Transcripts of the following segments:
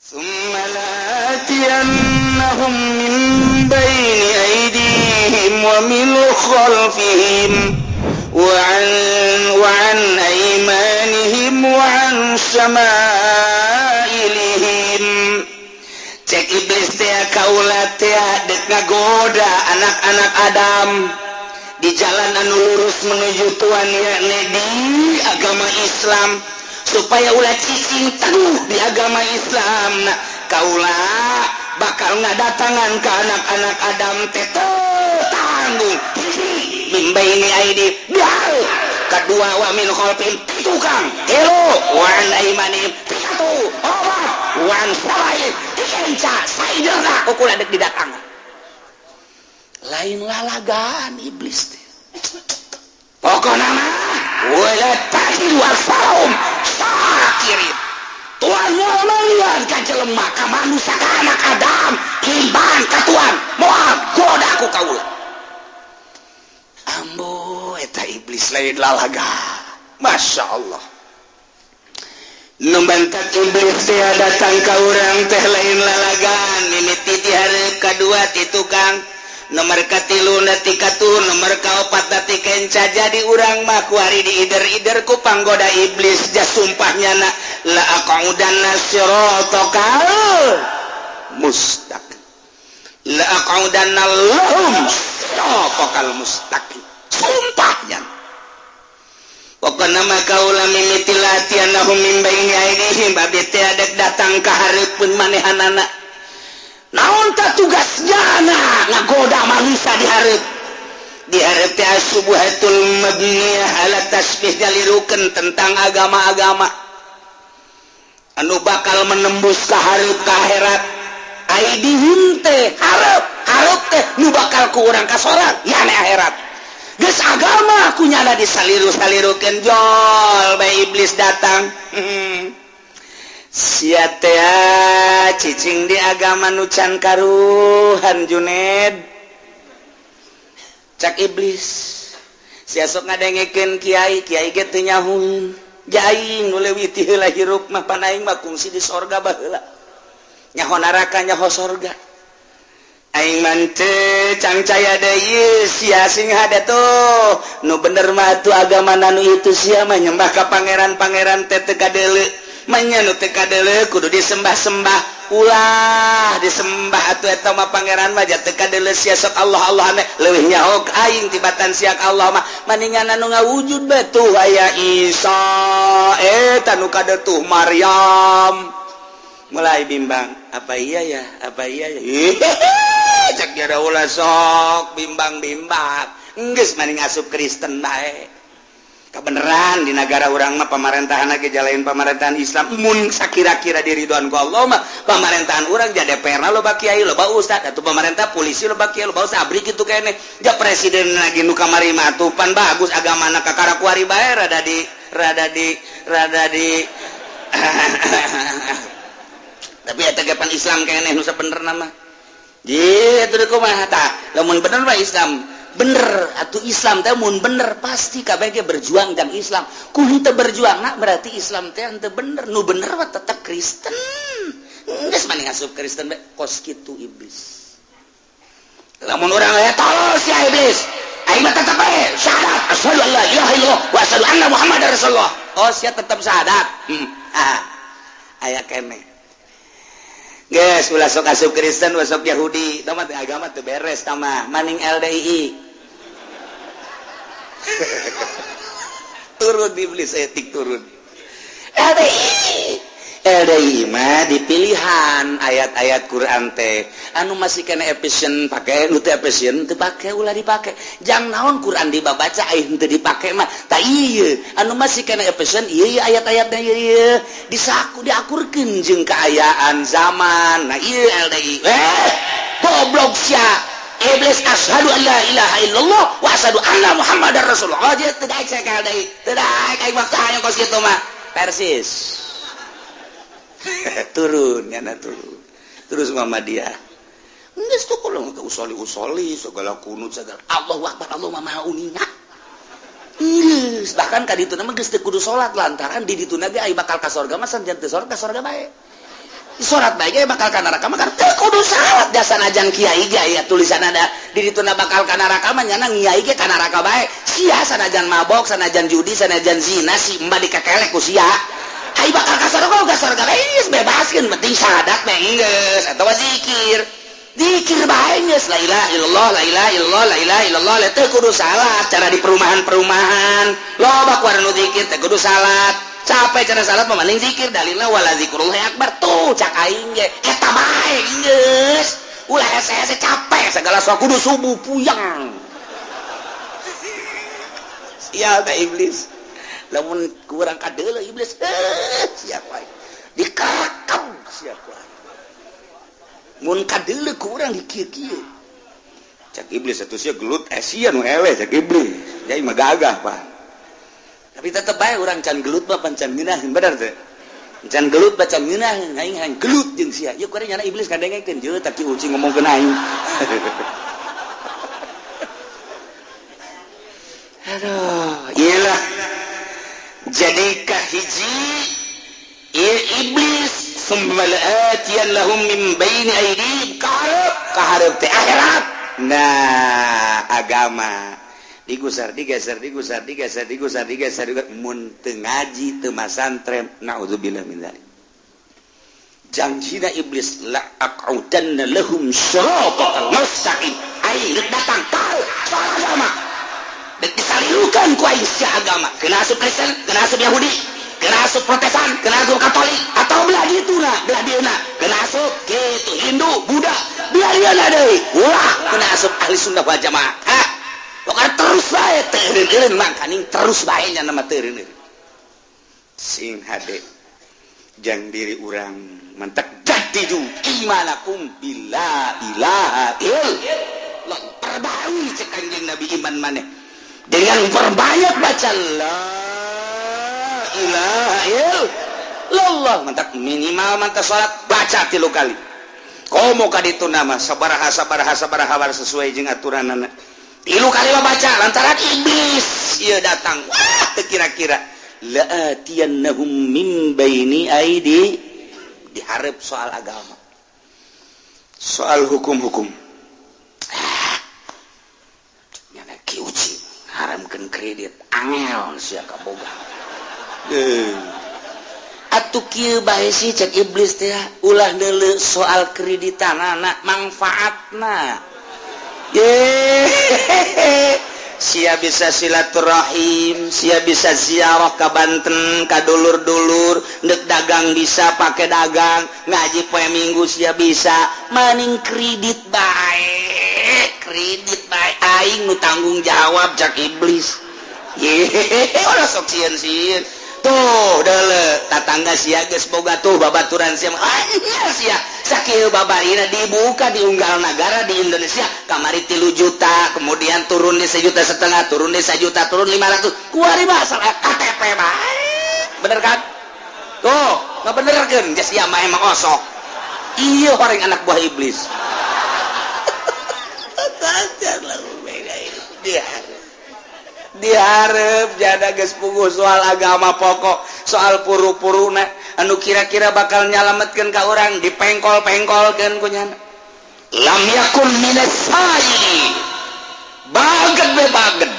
Summalatiyannahum min baini aydihim wa min khalfihim wa an aymanihim wa an shama'ilihim. Cek iblis teh kaula teh dek ngagoda anak-anak Adam di jalan anu lurus menuju Tuhan, yakni di agama Islam, supaya ulah cicing teguh di agama Islam. Nah, kaula bakal ngadatangan ke anak-anak Adam teh tanggung mimba ini aidi biar kedua wa min khalfin tukang elo wa an aimanim piatu obat wa an sawaid dikenca saidana ukul adek didatangan lain lalagaan iblis teh pokona mah wala tahil wasaum sakirin Tuhan mau melihat ka jelema ka manusia ka anak Adam imbang ka Tuhan moal goda ku kaula ambo eta iblis lain lalaga Masya Allah numbantak iblis teh datang ka urang teh lain lalagaan mimiti di hari kadua ti tukang nomor katilu nati katu nomor kaopat nati kenca jadi urang mah ku hari di ider-ider ku panggoda iblis ja sumpahnya na la aqaudanna siratal mustaqim la aqaudanna lahum siratal mustaqim sumpahnya pokona mah kaula mimiti latihanahum min baini aidihim babe teh adek datang ka hareupeun manehanana naon ta tugasnya ngagoda manusia di hareup teh subuhatul mabniyah ala tasbih dalirukeun tentang agama-agama anu bakal menembus ka hareup ka akhirat aidihim teh hareup teh nu bakal ku urang kasorat yane akhirat geus agama kunyana disaliru-salirukeun jol bae iblis datang sia teh cicing di agama nu can karuhan Juned cak iblis sia sok ngadengekeun kiai ge teu nyahoeun jaing nu leuwih ti heula hirup mah panaing mah kungsi di sorga baheula nyaho neraka nyaho sorga aing mah teu cangcaya deui sia sing hade tuh nu bener mah tu agama nu itu sia mah nyembah ka pangeran-pangeran teh teu kadeuleu manya nu teh kadeuleu kudu disembah-sembah ulah disembah atuh eta mah pangeran mah teu kadeuleu sia sok Allah ane leuwih nyaho aing tibatan sia Allah mah maningan anu ngawujud batuh aya Isa eta nu kadeutuh Maryam mulai bimbang apa iya ya cak dia ulah sok bimbang-bimbang geus maning asup Kristen bae kebenaran di negara orang mah pemerintahan lagi jalanin pemerintahan Islam mun sakira-kira diridhoan ku Allah mah pemerintahan orang jadi DPR loba kiai loba ustad atuh pemerintah polisi loba kiai loba ustad abri kitu keneh ja presiden lagi nu kamari mah atuh pan bagus agamana kakara kuari bae rada di tapi eta ge pan Islam keneh nu sabenerna mah ji atuh kumaha tah lamun bener mah Islam bener atau Islam teh mun bener pasti kabeh ge berjuang dan Islam ku henteu berjuang nah berarti Islam teh henteu bener nu bener mah tetep Kristen geus mani ngasup Kristen bae kos kitu iblis lamun urang aya tolol si iblis aing mah tetep bae syahadat asyhadu an la ilaha illallah wa asyhadu anna muhammadar rasulullah oh sia tetep syahadat aya keneh geus ulah sok asup Kristen ulah sok Yahudi tah mah agama teu beres tah mah maning LDI turun iblis etik turun LDI mah dipilihan ayat-ayat Quran teh anu masih kena efisien pake nu teu efisien teu pake ulah dipake jang naon Quran dibaca aya henteu dipake mah tah ieu anu masih kena efisien ieu ayat-ayatna ieu disaku diakurkeun jeung kaayaan zaman nah ieu LDI goblok sia iblis asyhadu an la ilaha illallah wa asyhadu anna muhammadar rasulullah oh teu daek cek LDI teu daek aing mah tah kos kitu mah persis turun nyana turun terus Muhammadiyah geus tuh kalau usoli segala kunut segala Allahu akbar Allah maha uninga geus bahkan ka ditu mah geus teu kudu salat lantaran di ditu ge aya bakal ka sorga mah sanjan teu sorga bae salat bae bakal ka neraka mah teu kudu salat jasa najan kiai ge aya tulisan ada di dituna bakal ka neraka mah nyana kiai ge ka neraka bae sia sanajan mabok sanajan judi sanajan zina si emba dikekelek ku sia ai bakal ka surga uga surga geus bebaskeun penting syahadat mah geus atawa zikir bae geus la ilaha illallah la ilaha illallah la ilaha illallah teu kudu salat cara di perumahan-perumahan loba ku anu zikir teu kudu salat capek cara salat mah mending zikir dalilna wala zikrullahi akbar tuh cak aing ge eta bae geus ulah hese-hese capek segala sesuatu kudu subuh puyang sia teh iblis lamun kurang kadeuleu iblis siapa dikakam siapa mun kadeuleu kurang dikieu-kieu cak iblis atuh sia gelut sia nu eleh cak iblis jadi mah gagah Pak tapi tetep bae urang can gelut mah pancan ngeunaheun bener teh can gelut baca ngeunaheun aing hang gelut jeung sia ieu kuring nyana iblis kadengengkeun jeuh tak ki ucing ngomongkeun aing aduh iyalah jadi kahiji iblis summalatiyan lahum min baini aydihim kaharep teh akhirat nah agama digusar digeser mun teu ngaji teu masantren naudzubillah min dzalik janjina iblis la aqudanna lahum siratal mustaqim ai datang tahu soal agama dan disalirukan ku aing sia agama kena asup Kristen kena asup Yahudi kena asup Protestan kena asup Katolik atau belah dituna belah dieuna kena asup kitu Hindu Buddha belah dieuna deui ulah kena asup ahli sunnah wal jamaah pokoknya terus bae teureun makaning terus bae nya nama teureun sing hade jang diri urang mantak jadidu imanakum bila ilaha illallah perbarui cek kanjeng Nabi iman maneh dengan perbanyak baca la ilaha illallah mantak minimal mantak salat baca 3 kali komo ka ditu nama sabaraha sesuai jeung aturanana 3 kali baca lantaran iblis ieu datang wah teu kira-kira la atiyannahum min baini aidi diharap soal agama soal hukum-hukum nyana ki uci haramkeun kredit angel sia kaboga atuh kieu bae sih cek iblis teh ulah deuleu soal kreditanana manfaatna sia bisa silaturahim sia bisa ziarah ka Banten ka dulur-dulur neuk dagang bisa pake dagang ngaji poe minggu sia bisa maning kredit bae aing nu tanggung jawab cak iblis ora sok sieun tuh deuleu tatangga sia geus boga tuh babaturan sia sia sakieu babarina dibuka di unggal negara di Indonesia kamari 3 juta kemudian turun di 1,5 juta turun di 1 juta turun 500 kuari basal KTP bae bener kan tuh ngabenerkeun geus ieu mah emang osok ieu horeng anak buah iblis diharap jada geus puguh soal agama pokok soal puru-puruna anu kira-kira bakal nyalametkeun ka urang dipengkol-pengkolkeun ku nyana lam yakun minas sayi baged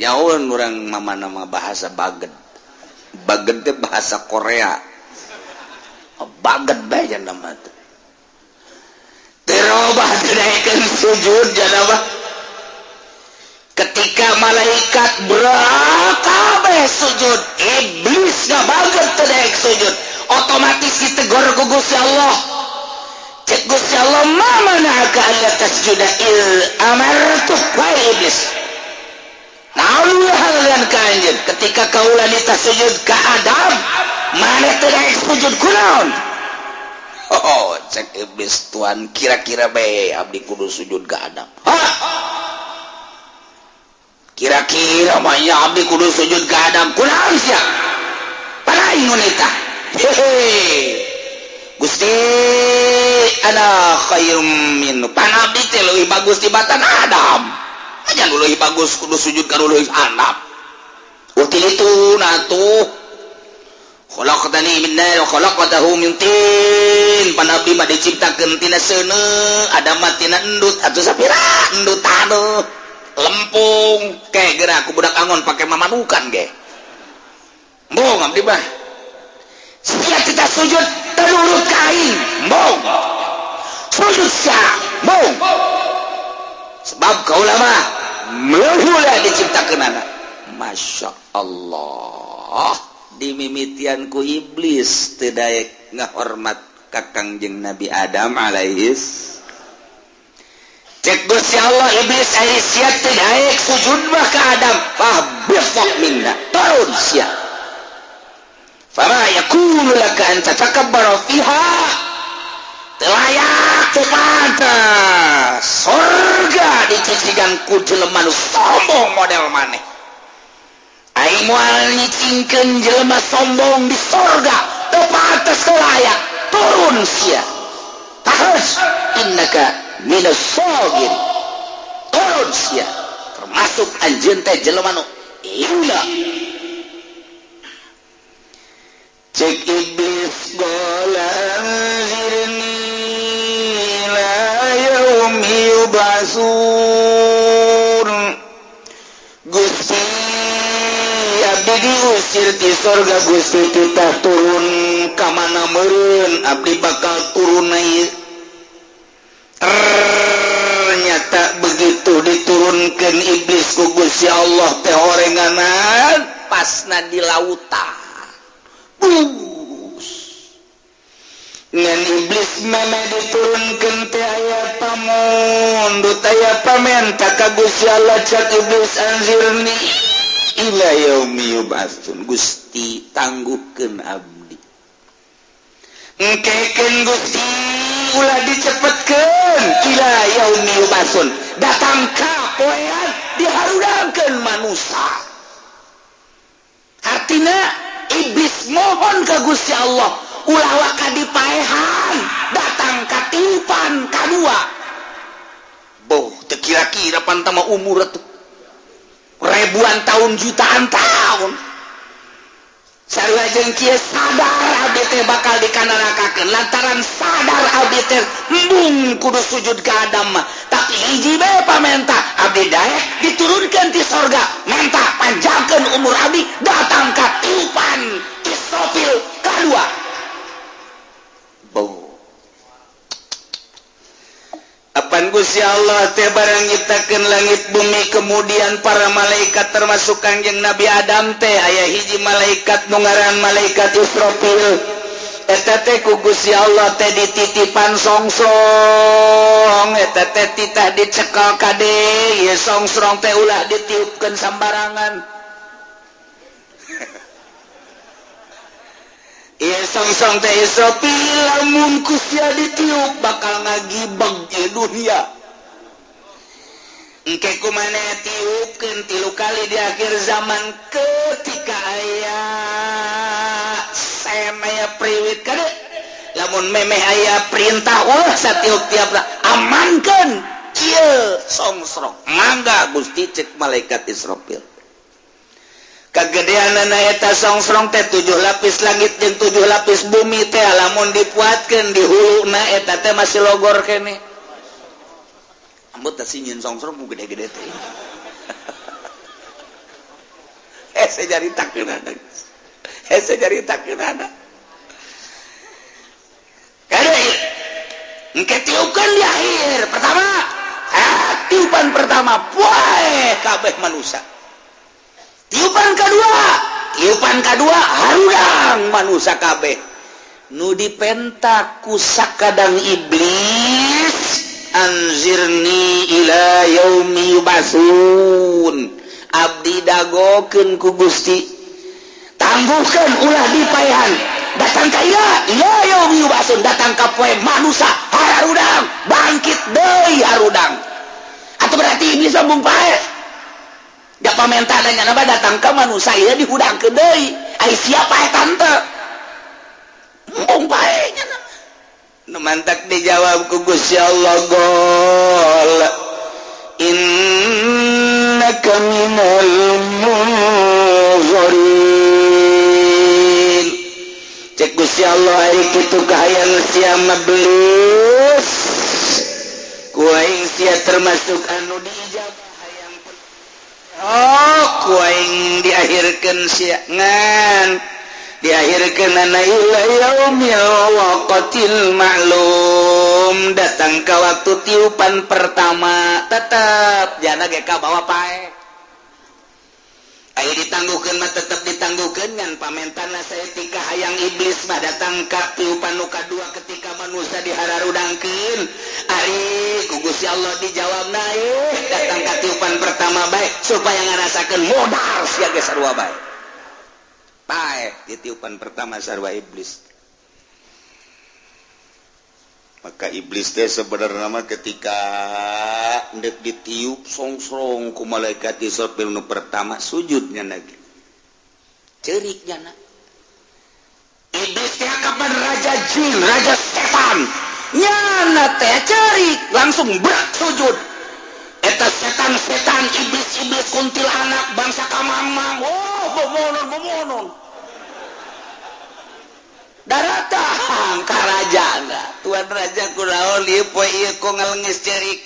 nyaun urang mamana mah bahasa baged teh bahasa Korea baged bae cenah mah teh terobah dinaikeun sujud cenah mah ketika malaikat kabeh sujud iblis ngabanget teu daek sujud otomatis ditegor ku Gusti Allah cek Gusti Allah mamanaka alla tasjuda amartuh wa iblis naon haleun ka anjeun ketika kaula ditasujud ka Adam maneh teu daek sujud kunaon cek iblis tuan kira-kira bae abdi kudu sujud ka Adam kira-kira maya abdi kudu sujud ke Adam kunaon sia paraing wanita Gusti ana khairum min pan abdi teh leuwih bagus tibatan Adam aja leuwih bagus kudu sujud ka leuwih Adam util itu natuh khalaqtani min nar wa khalaqtahu min tin panabi mah diciptakeun tina seuneu Adam mah tina endut atuh sapira endut anu lempung kayak geura ku budak angon pake mamanukan ge mbong abdi mah siap kita sujud terurut kain mbong sujud sia mbong sebab kaula mah meuhula diciptakeun anak masya Allah dimimitian ku iblis teu daek ngahormat ka Kangjeng Nabi Adam alaihis cek Gusti Allah iblis aya siap teu daek sujud mah ka Adam fahbithok minna turun sia fama yakunu laka an tatakabbara fiha teu layak teu pantes surga dicicigan ku jelema nu sombong model maneh aing moal nyicingkeun jelema sombong di surga teu pantes teu layak turun sia tahus innaka minas sagir turun sia termasuk anjeun teh jelema nu iula cek iblis golazirni la yaumi yubasun Gusti abdi diusir di surga Gusti kita turun ka mana meureun abdi bakal turun ieu ternyata begitu diturunkan iblis ku Gusti Allah teh horenganan pasna di lautan bus ngan iblis meme diturunkan teh aya pamundut aya pamenta ka Gusti Allah cak iblis anzirni ila yaumi yub'atsun Gusti tangguhkeun abdi engkekeun Gusti ulah dicepetkeun ila yaumi yub'atsun datang ka poean diharudangkeun manusia artina iblis mohon ka Gusti Allah ulah waka dipaehan datang ka tiupan kadua boh teu kira-kira pantama umur atuh ribuan tahun jutaan tahun sarua jeung kieu sadar abdi teh bakal dikanarakakeun lantaran sadar abdi teh embung kudu sujud ka Adam mah tapi hiji bae pamenta abdi daek diturunkeun ti sorga menta panjangkeun umur abdi datang ka tiupan Israfil kadua bau apan Gusti Allah teh barang nyiptakeun langit bumi kemudian para malaikat termasuk Kangjeng Nabi Adam teh aya hiji malaikat nu ngaran malaikat Israfil eta teh ku Gusti Allah teh dititipan songsrong eta teh titah dicekel kade ieu songsrong teh ulah ditiupkeun sambarangan ieu songsrong teh Israfil lamun ku sia ditiup bakal ngagibeg di dunia engke kumane tiupkeun 3 kali di akhir zaman ketika aya aya priwit kade lamun memeh aya perintah ulah satiup tiapna amankeun ieu songsrong mangga Gusti cek malaikat Israfil kagedeanana eta songsrong teh 7 lapis langit jeung 7 lapis bumi teh lamun dipuatkeun di huluna eta teh masih logor keneh ambut teh sinyeun songsrong mu gede-gede teh sajaritakeun ada kade engke tiupkeun di akhir pertama tiupan pertama poe kabeh manusia tiupan kedua harudang manusia kabeh nu dipenta ku sakadang iblis anzirni ila yaumi yub'atsun abdi dagokeun ku Gusti tangguhkeun ulah dipaehan datang ka ila yaumi yub'atsun datang ka poe manusia harudang bangkit deui harudang atuh berarti iblis lambung pae da pamenta nya naba datang ka manusia ieu dihudangkeun deui ai siapa eta teh mung pae nya nu mantak dijawab ku Gusti Allah gol innaka minal munzirin Gusti Allah hari kitu kahayang sia mablis kuaing sia termasuk anu diijabah hayang kuaing diakhirkeun sia ngan diakhirkeun ana ila yaumil waqtil ma'lum datang ka waktu tiupan pertama tetep jana ge ka bawa pae aya ditangguhkeun mah tetep ditangguhkeun ngan pamentana saeutika hayang iblis mah datang ka tiupan nu kadua ketika manusia dihararudangkeun ari ku Gusti Allah dijawabna datang ka tiupan pertama bae supaya ngarasakeun modal sia ge sarua bae pae di tiupan pertama sarua iblis. Maka iblis teh sebenarnya mah ketika hendak ditiup songsrong ku malaikat Israfil nu pertama sujudnya lagi ceuriknya na iblis teh kapan raja jin raja setan nyana teh ceurik langsung berat sujud eta setan-setan iblis-iblis kuntilanak bangsa kamangmang bomonon daratang karajana tuan raja kunaon ieu poe ieu kok ngalengis cerik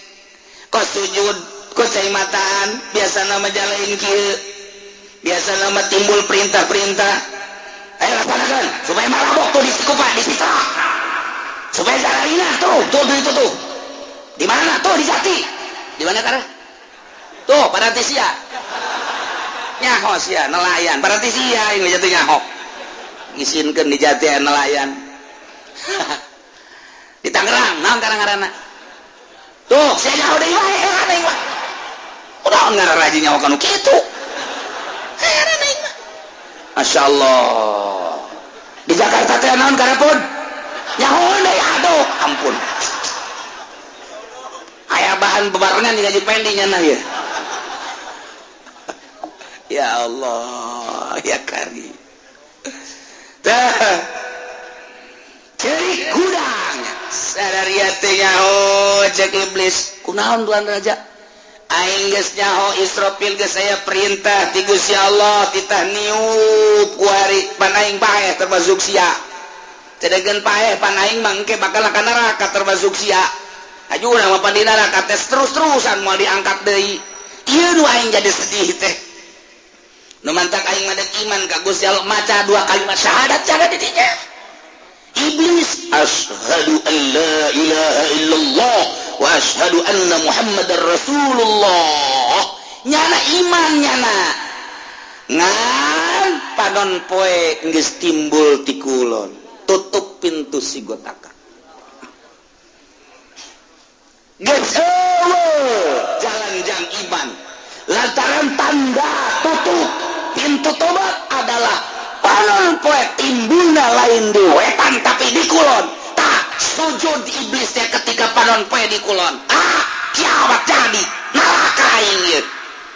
kok sujud kok cai mataan biasa nama jalain kieu biasa nama timbul perintah-perintah ayo laksanakeun supaya marabok tuh di sikupa di sitra supaya zararina tuh itu tuh di mana tuh di Jati di mana karena tuh parati sia nyaho sia nelayan parati sia ini jatuh nyaho ngisinkeun di Jati nelayan di Tangerang naon karang-karana tuh saya nyaho deui wae deui wae udah ngara rajin nyaho kanu kitu heran deui mah masyaallah di Jakarta teh naon karepun nyaho deui aduh ampun aya bahan bebarengan di gaji pendingnya na ya ya Allah ya Karim cerik gudang sadariya teh nyaho cek iblis kunaon tuan raja aing geus nyaho Israfil geus saya perintah ti Gusti Allah titah niup ku hari pan aing paeh termasuk sia cedegeun paeh pan aing mah engke bakal ka neraka termasuk sia ajuna mah pan di neraka tes terus-terusan moal diangkat deui ieu nu aing jadi sedih teh nu mantak aing madeg iman ka Gusti Allah maca dua kalimat syahadat jaga di dinya iblis asyhadu an la ilaha illallah wa asyhadu anna muhammadar rasulullah nyana iman nyana ngan padon poe geus timbul ti kulon tutup pintu si gotaka geus jalan jang iman lantaran tanda tutup pintu tobat adalah panon poe timbulna lain di wetan tapi di kulon tak sujud iblisnya ketika panon poe di kulon kiamat jadi neraka inget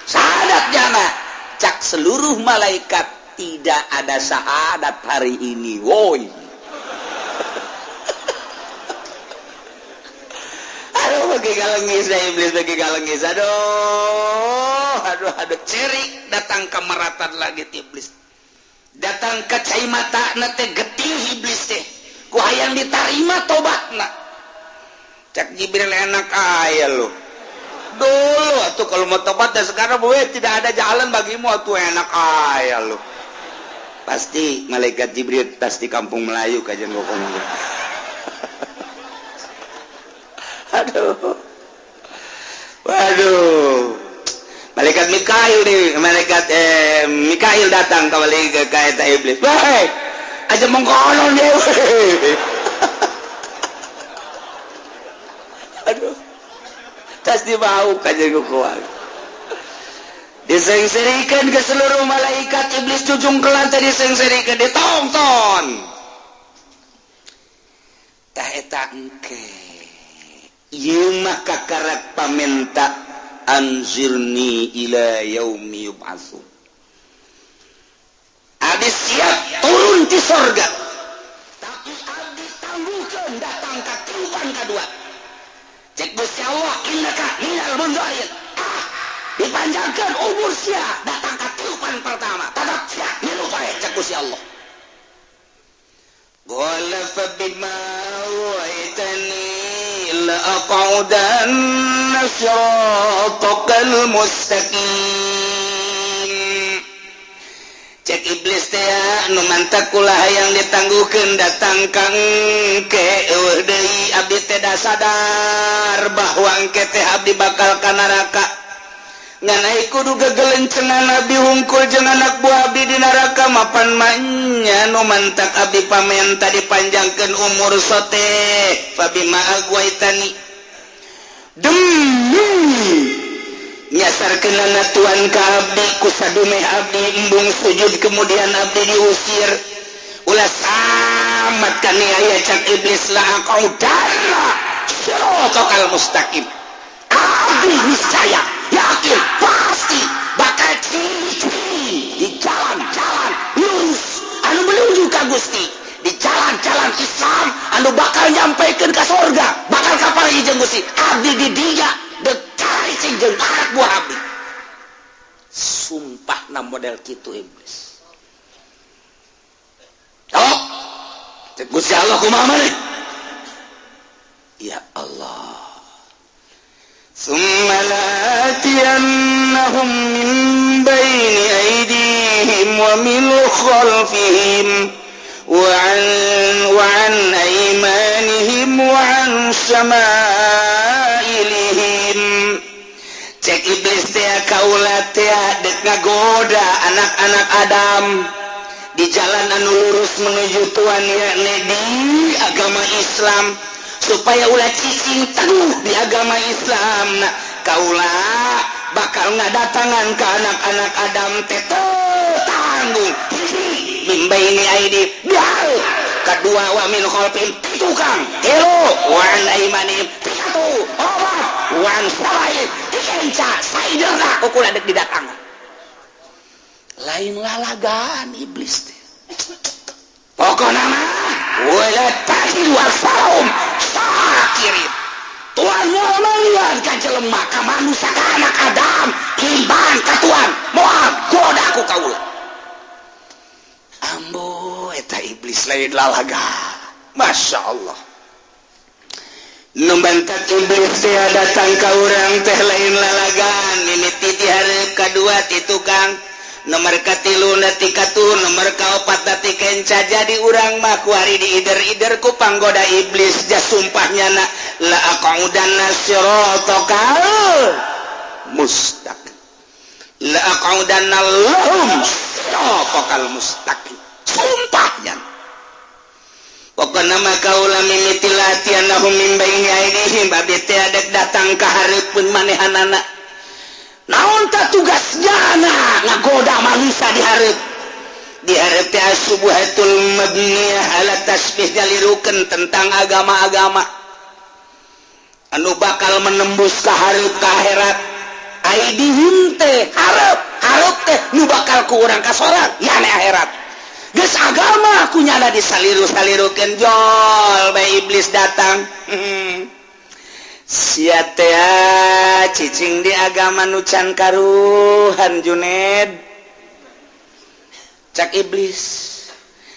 syahadat jana cak seluruh malaikat tidak ada syahadat hari ini woi aduh bagi galengis iblis bagi galengis aduh cerik datang ke meratan lagi iblis datang ke cai mata teh getih iblis teh ku hayang ditarima tobatna cak Jibril enak aya lo dulu atuh kalau mau tobat dan sekarang tidak ada jalan bagimu atuh enak aya lo pasti malaikat Jibril tas di kampung Melayu kajian ngomong waduh malaikat Mikail datang kembali ke kaita iblis weh aja mengkonon dia aduh tas dibau kajian kukuan disengserikan ke seluruh malaikat iblis cujung ke lantai disengserikan ditongton tah eta engke ieu mah kakarak pamenta anzirni ila yaumi yub'atsu abdi siap turun di sorga tapi abdi tangguhkeun datang ka tiupan kadua cek Gusti Allah innaka minal munzarin dipanjangkeun umur sia datang ka tiupan pertama tetap sia milu bae cek Gusti Allah qala fa bima waitani la aqudanna siratal mustaqim. Cek iblis teh anu mantap kulah yang ditangguhkeun datang kang ke deui abdi teh da sadar bahwa engke teh abdi bakal ka neraka. Nganai kudu gegelencengan abdi hungkul jeung anak buah abdi di neraka mapan manya nu mantak abdi pamenta dipanjangkeun umur sote fabima agwaitani demi nyasarkeun Tuhan ka abdi ku sadumeh abdi embung sujud kemudian abdi diusir ulah samat kana aya cak iblis la aqaudana siratal mustaqim. Abdi niscaya yakin pasti bakal di jalan-jalan lurus anu menuju ka Gusti, di jalan-jalan Islam anu bakal nyampaikeun ka surga, bakal kaparingi jeung Gusti. Abdi di dinya dekat cing jeung anak buah abdi. Sumpahna model kitu iblis. Oh, cek Gusti Allah kumaha maneh? Ya Allah. ثم لآتينهم من بين أيديهم ومن خلفهم وعن أيمانهم وعن شمائلهم. Cek iblis teh kaula teh dek ngagoda anak-anak Adam di jalan anu lurus menuju Tuhan yakni di agama Islam. Supaya ulah cicing teguh di agama Islam. Nah, kaulah bakal ngadatangan ke anak-anak Adam teh tanggung mimbaini aidi biar kedua wa min khalfin tukang telo wan aimanim satu obat wan salai dikenca saidana ukulah dek didatangan lain lalagan iblis teh pokokna mah wala tahilu asfarum sakirin Tuhan mau melihat ka jelema ka manusia ka anak Adam kimban ka Tuhan moal goda ku kaula ambo eta iblis lain lalaga Masya Allah nu bantat iblis teh datang ka urang teh lain lalagan mimiti di hareup kadua ti tukang nomor katilu nati katu nomor kaopat nati kenca jadi urang mah kuari di ider-ider ku panggoda iblis ja sumpahnya na la aqaudanna siratal mustaqim la aqaudanna lahum siratal mustaqim sumpahnya pokona mah kaula mimiti latihanahum min baini aidihim abdi teh adek datang ka hareupeun manehanana naon ta tugasnya ngagoda manusia di hareup teh subuhatul mabniyah ala tasbih dalirukeun tentang agama-agama anu bakal menembus ka hareup ka akhirat aidihim teh hareup teh nu bakal ku urang ka sorga yane akhirat geus agama kunyana disaliru-salirukeun jol bae iblis datang sia teh cicing di agama nu can karuhan Juned cak iblis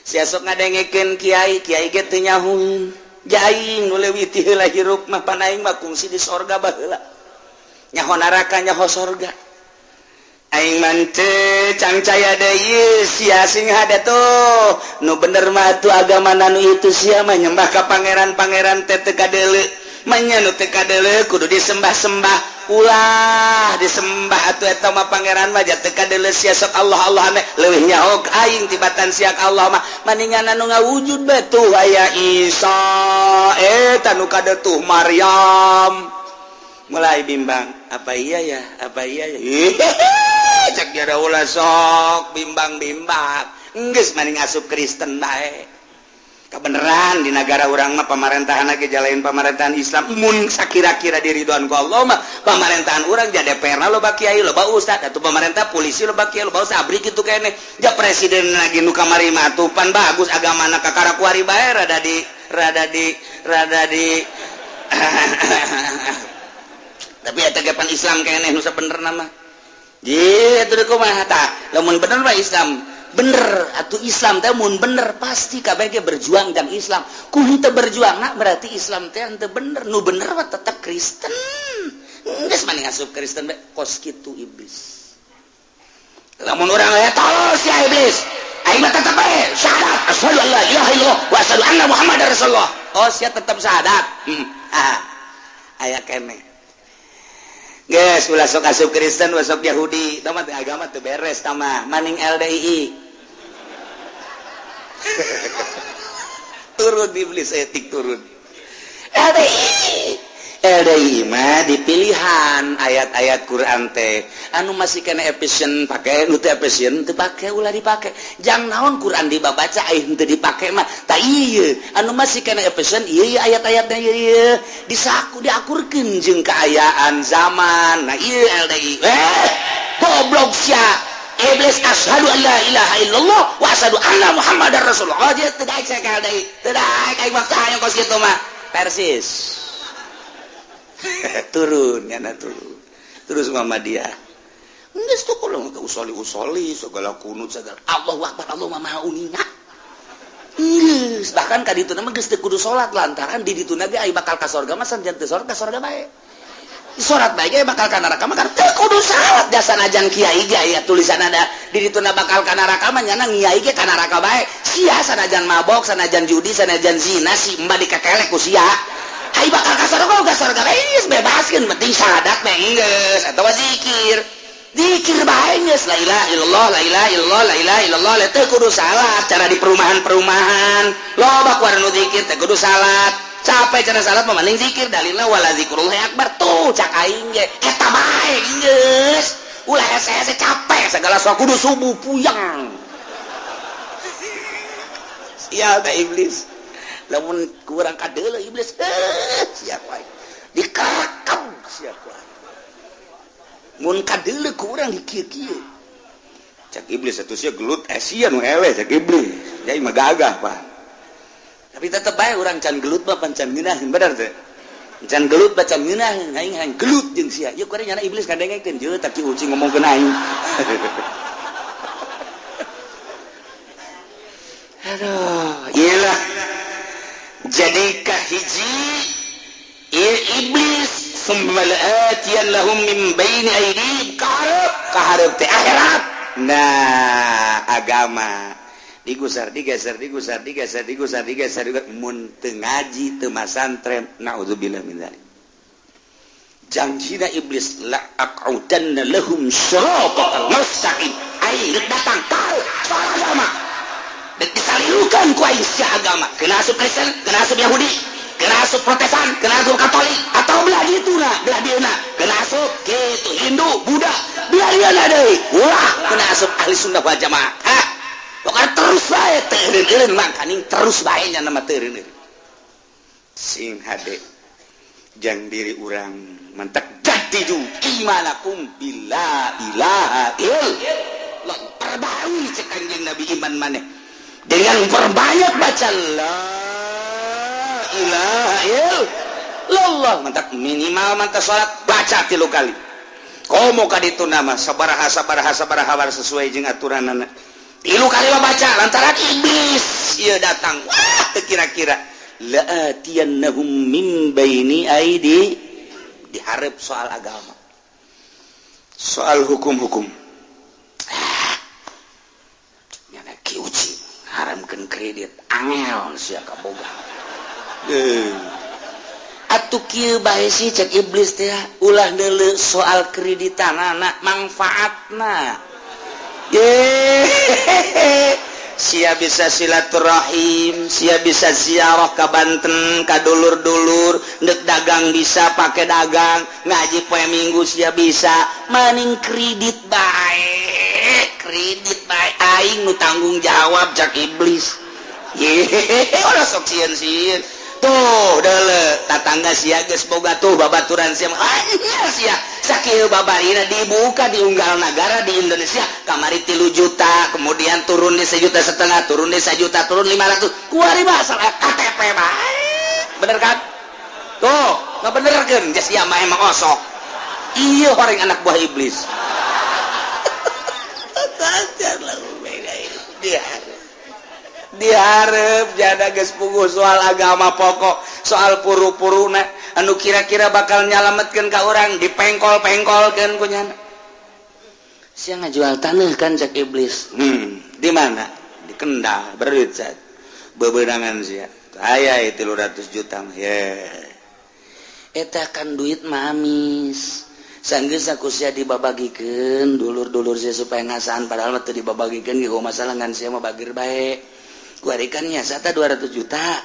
sia sok ngadengekeun kiai ge teu nyahoeun jaing nu leuwih ti heula hirup mah panaing mah kungsi di sorga baheula nyaho neraka nyaho sorga aing mah teu cangcaya deui sia sing hade tuh nu bener mah tu agama nu itu sia mah nyembah ka pangeran-pangeran teh teu kadeuleu manyanu teh kadeuleu kudu disembah-sembah ulah disembah atuh eta mah pangeran mah teh kadeuleu sia sok Allah ame leuwih nyaho aing tibatan siak Allah mah maningan anu ngawujud batuh aya Isa eta nu kadeutuh Maryam mulai bimbang apa iya ya cek jara ulah sok bimbang-bimbang geus maning asup Kristen bae kebenaran di negara urang mah pemerintahan lagi jalain pemerintahan Islam mun sakira-kira diridhoan ku Allah mah pemerintahan urang ja DPR-na loba kiai loba ustad atuh pemerintah polisi loba kiai loba ustad abri kitu keneh ja presiden lagi nu kamari mah atuh pan bagus agamana kakarakuari bae rada di tapi eta ge pan Islam keneh nu sabenerna mah jitu kumaha tah lamun bener mah Islam bener atuh Islam teh mun bener pasti kabeh ge berjuang jang Islam ku henteu berjuang berarti Islam teh henteu bener nu bener mah tetep Kristen geus mani ngasup Kristen kos kitu iblis lamun urang aya tolol sia iblis aing mah tetep bae syahadat asyhadu an la ilaha illallah wa asyhadu anna muhammadar rasulullah oh sia tetep syahadat aya keneh geus ulah sok asup Kristen ulah sok Yahudi tah mah agama teu beres tah mah maning LDI turun iblis etik turun LDI mah dipilihan ayat-ayat Quran teh anu masih kena efisien pake nu teu efisien teu pake ulah dipake jang naon Quran dibaca aya henteu dipake mah tah ieu anu masih kena efisien ieu ayat-ayatna ieu disaku diakurkeun jeung kaayaan zaman nah ieu LDI goblok sia iblis asyhadu an la ilaha illallah wa asyhadu anna muhammadar rasulullah oh dia teu daek saya ka LDI teu daek aing mah tanya kos kitu mah persis turun nyana turun terus Muhammadiyah geus tuh kudu ke usoli segala kunut segala Allahu akbar Allah maha uninga geus bahkan ka ditu mah geus teu kudu salat lantaran di ditu ge aya bakal ka surga mah sanjan teu surga bae salat bae ge bakal ka neraka mah kan teu kudu salat da sanajan kiai ge aya tulisan ada di ditu bakal ka neraka mah nyana kiai ge ka neraka bae sia sanajan mabok sanajan judi sanajan zina si emba dikekelek ku sia ai bakal ka surga geus bebaskeun penting syahadat mah geus atawa zikir bae geus la ilaha illallah la ilaha illallah la ilaha illallah teu kudu salat cara di perumahan loba ku anu zikir teu kudu salat capek cara salat mah mending zikir dalilna wala zikrullahi akbar tuh cak aing ge eta bae geus ulah hese-hese capek segala sok kudu subuh puyang sia da iblis lamun kurang kadeuleuh iblis sia ku dikakam sia ku mun kadeuleuh ku urang dikieu-kieu cak iblis atuh sia gelut sia nu eleh cak iblis jadi mah gagah Pak tapi tetep bae urang can gelut mah pancan ngeunaheun bener teh can gelut baca ngeunaheun aing gelut jeung sia ieu kuring nyana iblis kadengengkeun jeung tak ucing ngomongkeun aing aduh iyalah jadikah hiji iblis summalatiyan lahum min baini aydihim kaharep teh akhirat nah agama digeser mun teu ngaji teu masantren naudzubillah min dzalik janjina iblis la aqudanna lahum siratal mustaqim aing datang kau soal agama dan disalilukan ku aing si agama kena asup Kristen kena asup Yahudi kena asup Protestan kena asup Katolik atau belah dituna belah dieuna kena asup kitu Hindu Buddha belah dieuna deui ulah kena asup ahli sunnah wal jamaah pokoknya terus bae teureun mangkaning terus bae nya nama teureun sing hade jang diri urang mantak jadidu imanakum bila ilaha illallah perbarui cek kanjeng Nabi iman maneh dengan perbanyak baca la ilaha illallah mantak minimal mantak salat baca 3 kali komo ka ditu nama sabaraha sesuai jeung aturanana 3 kali baca lantaran iblis ieu datang wah teu kira-kira la atiyannahum min baini aidi diharap soal agama soal hukum-hukum nyana ki uji haramkeun kredit angel sia kaboga atuh kieu bae sih cek iblis teh ulah deuleu soal kreditanana manfaatna sia bisa silaturahim sia bisa ziarah ka Banten ka dulur-dulur ndek dagang bisa pakai dagang ngaji poe Minggu sia bisa maning kredit bae aing nu tanggung jawab cak iblis ora sok sieun tuh deuleu tatangga sia geus boga tuh babaturan sia sia sakieu babarina dibuka di unggal negara di Indonesia kamari 3 juta kemudian turun di 1,5 juta turun di 1 juta turun 500 kuari basal KTP bae bener kan tuh ngabenerkeun geus ieu mah emang osok ieu horeng anak buah iblis tajar lah diharap jada geus puguh soal agama pokok soal puru-puruna anu kira-kira bakal nyalametkeun ka urang dipengkol-pengkolkeun ku nyana sia ngajual taneuh kan cek iblis di mana di Kendal berit zat beberangan sia aya 300 juta mah ye eta kan duit mamis sanggeus aku sia dibabagikeun dulur-dulur sia supaya ngasaan padahal mah teu dibabagikeun ge masalah ngan sia mah bagir bae kuarikannya sata 200 juta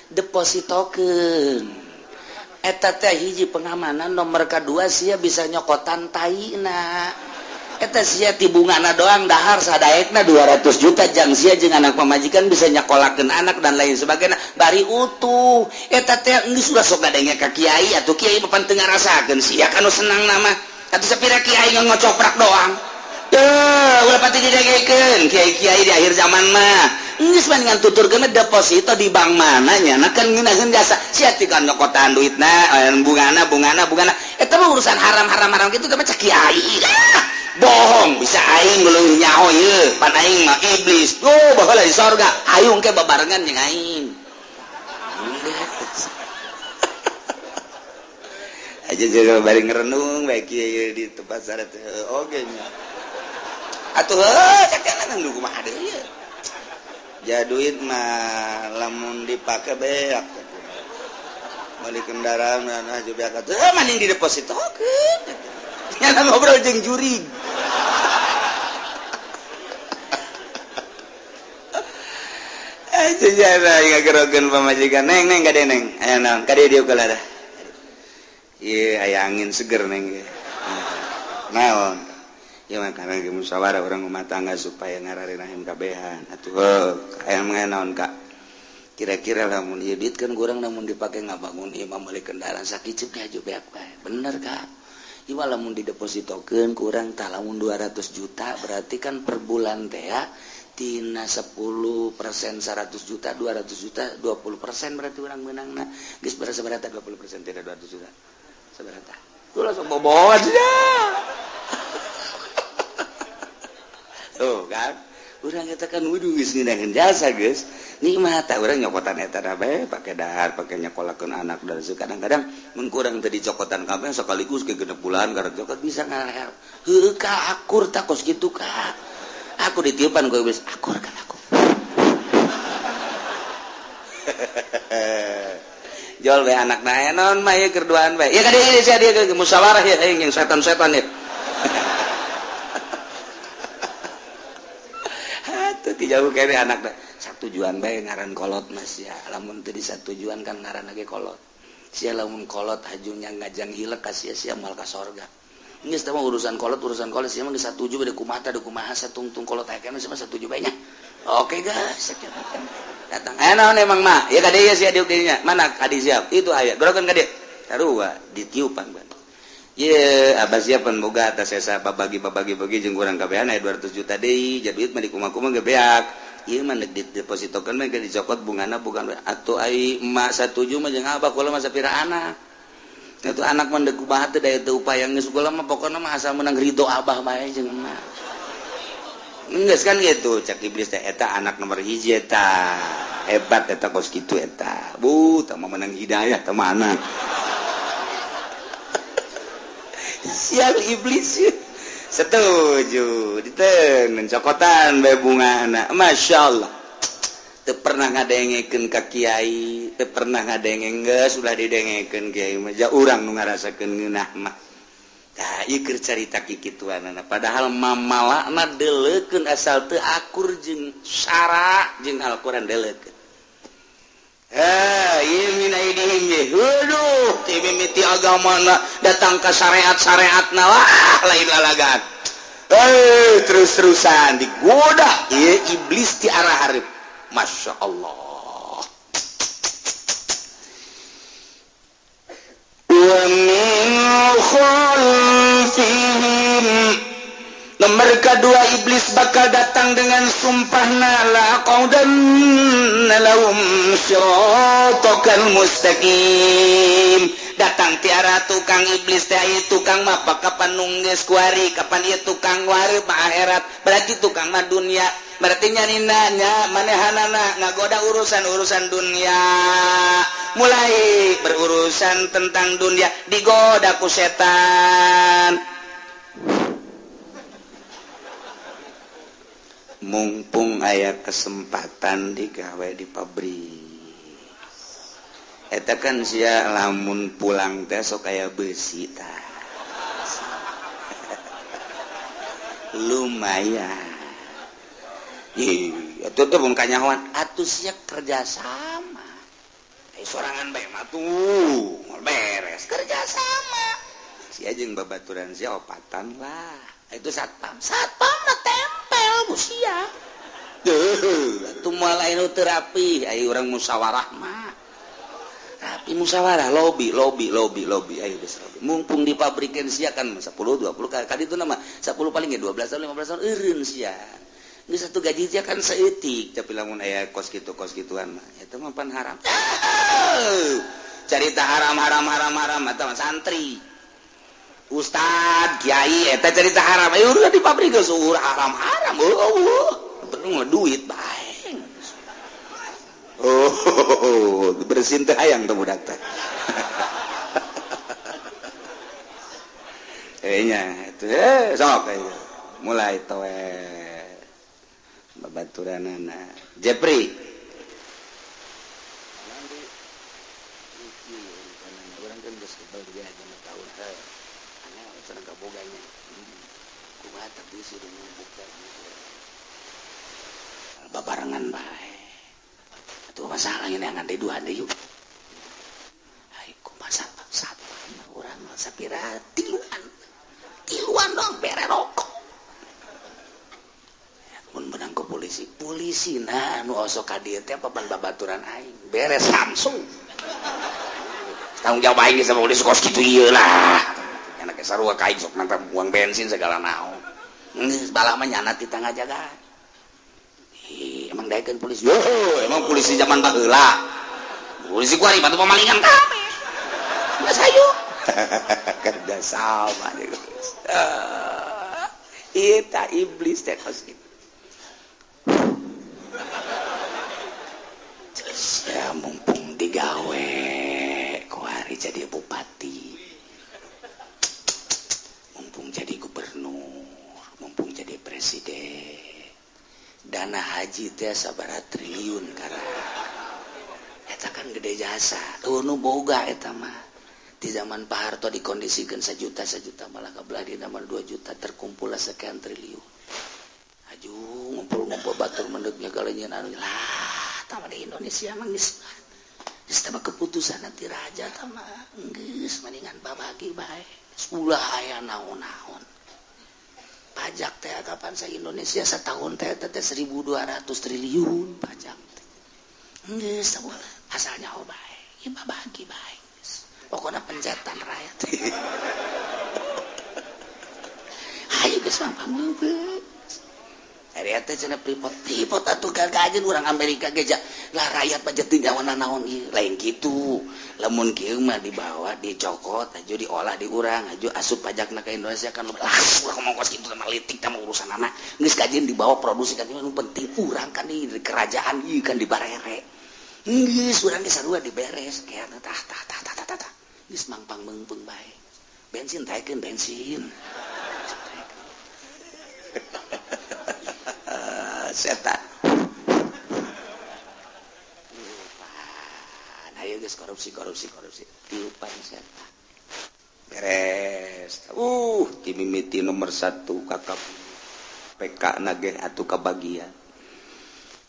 depositokeun eta teh hiji pengamanan nomor kadua sia bisa nyokotan taina eta sia tibungana doang dahar sadaekna 200 juta jang sia jeung anak pamajikan bisa nyakolakeun anak dan lain sebagainya bari utuh eta teh geus ulah sok gadenge ka kiai atuh kiai mah panteu ngarasakeun sia kanu senang nama atuh sapira kiai ngocoprak doang teu ulah pati didagekeun kiai-kiai di akhir zaman mah geus mendingan tuturkeun deposito di bank mana nya nah kan ngeunaheun jasa sia ti kan nyokotan duitna bungana eta mah urusan haram kitu teh mah cak kiai bohong bisa aing belum nyaho ieu pan aing mah iblis baheula di sorga ayung ke babarengan jeung aing aja jaga bari ngerenung bae kieu di tempat sarat oge nya atuh cakelan nu kumaha deui ieu ja duit mah lamun dipake beak balik kendaraan nah jo beak atuh mending didepositokeun nyana ngobrol jeung jurig aja jana ngagerokeun pamajikan neng gade neng aya naon kade dieu kala dah ieu aya angin seger neng ge naon ieu mah karena musyawarah urang rumah tangga supaya ngararenahkeun kabehan atuh aya mah naon Kak kira-kira lamun ieu duit kan urang namun dipake ngabangun imam balik kendaraan sakicep ge aju beak bae bener Kak ieu lamun didepositokeun kurang tah lamun 200 juta berarti kan per bulan teh ya tina 10% 100 juta 200 juta 20% berarti urang meunangna geus sabaraha 20% tina 200 juta sabaraha tuh langsung boboan aja tuh kan urang eta kan wudu geus ngeunaheun jasa geus nikmat urang nyokotan eta da bae pake dahar pake nyakolakeun anak dan kadang-kadang mun kurang teh dicokotan kabeh sakaligus ke 6 bulan karek cokot bisa ngarel heuh Kak akur tah kos kitu Kak aku ditiupan ku iblis akur kan aku jol we anak na naon mah ieu keur duaan bae ieu kade ieu sia dia musyawarah ya aing yang setan-setan ya atuh ti jauh kene anak da satujuan bae ngaran kolot mas ya lamun teu disatujuan kan ngaran ge kolot sia lamun kolot hajunya ngajang hilek ka sia-sia mal ka sorga geus teh mah urusan kolot sia mah geus satuju bade kumaha teh kumaha satungtung kolot aya kana sia mah satuju bae nya oke guys datang aya naon emang mah ya kade ieu sia diuk dinya mana kadi siap itu aya gorokeun kade sarua ditiupan ban ye abah siapan boga atas esa babagi jeung urang kabehan aya 200 juta deui jadi duit mah dikumaha-kumaha ge beak ieu mah depositokeun mah ge dicokot bungana bukan atuh ai emak satuju mah jeung abah kula mah sapira anak atuh anak mah deuk kumaha teh daya teu upaya geus kula mah pokona mah asal menang ridho abah bae jeung emak geus kan gitu cak iblis teh eta anak nomor hiji eta hebat eta kos kitu eta tah mah menang hidayah teh mana sial iblis setuju diteun cokotan bae bungana masyaallah teu pernah ngadengekeun ka kiai teu pernah ngadenge geus ulah didengekeun kiai mah ja urang nu ngarasakeun ngeunah mah tah ieu keur carita kikituanana padahal mamalana deuleukeun asal teu akur jeung syara jeung Al-Qur'an deuleukeun ieu mina idihim ye heuduh ti mimiti agamana datang ka syariat-syariatna wah lain lalagan terus-terusan digoda ieu iblis ti arah hareup masyaallah wa min khalfihim nomor kedua iblis bakal datang dengan sumpahna la qaudan lahum siratal mustaqim datang tiara tukang iblis teh tukang mah kapan nungges kuari kapan ieu tukang wareup akhirat berarti tukang mah dunia berarti nyaninanya manehanana ngagoda urusan dunia mulai berurusan tentang dunia digoda ku setan mumpung aya kesempatan digawe di pabrik eta kan sia lamun pulang teh sok aya besi tah lumayan itu tuh mun kanyahoan atuh sia kerja sama sorangan bae mah tuh beres kerja sama sia jeung babaturan sia opatan lah itu satpam mah tempel ku sia atuh moal lain terapi aya urang musyawarah mah tapi musyawarah lobby ayo geus lobby mumpung di pabrikan sia kan 10 20 kali itu nama 10 paling ge 12 tahun 15 tahun eureun sia geus satu gaji sia kan saeutik tapi lamun aya kos gituan mah eta mah pan haram carita haram eta mah santri ustad kiai eta carita haram ayo udah di pabrik geus haram bener duit bae oh bersin teh hayang teh budak teh nya itu sok mulai towe babaturanana Jepri orang kan geus kebal dia aja tahun ana cenah kaboganya kumaha tapi sudah membuka babarengan bae atuh masalah ini angan teh dua deui yuk ai kumaha satpam urang sapira tiluan dong bere rokok mun menang ke polisi nah nu osok ka dieu teh papan babaturan aing beres langsung tanggung jawab aing sama polisi kos kitu ieu lah nya ke sarua ka aing sok nangtap uang bensin segala naon geus bala mah nyana ti tangga jaga emang daekeun polisi emang polisi zaman baheula polisi kuari batu pamalingan kabeh geus hayu kerja sama eta iblis teh kos kitu ya mumpung digawe kuari jadi bupati mumpung jadi gubernur mumpung jadi presiden dana haji teh sabaraha triliun karena eta kan gede jasa nu boga eta mah di zaman Pak Harto dikondisikan sejuta malah kabelah di zaman 2 juta terkumpul sekian triliun aju ngumpul batur mendeknya galenyeun anu lah tama di Indonesia mah geus tama keputusan nanti raja tama geus mendingan babagi bae ulah aya naon-naon pajak teh kapan sa Indonesia setahun teh 1.200 triliun pajak teh geus asalnya bae ieu babagi bae pokoknya pencetan rakyat ayo geus mampang hari teh cenah pripot atuh gagajeun urang Amerika geja lah rakyat pajak teu nyawana naon ieu lain kitu lamun kieu mah dibawa dicokot aju diolah di urang aju asup pajakna ka Indonesia kan lah urang mongkos kitu mah leutik tah urusanana geus kajian dibawa produksi kan nu penting urang kan di kerajaan ieu kan dibarere geus urang ge sarua diberes keana tah geus mangpang meungpeung bae bensin taekeun bensin setan ayo geus korupsi tiupan setan beres timimiti nomor 1 kakak PK nage atuh kabagian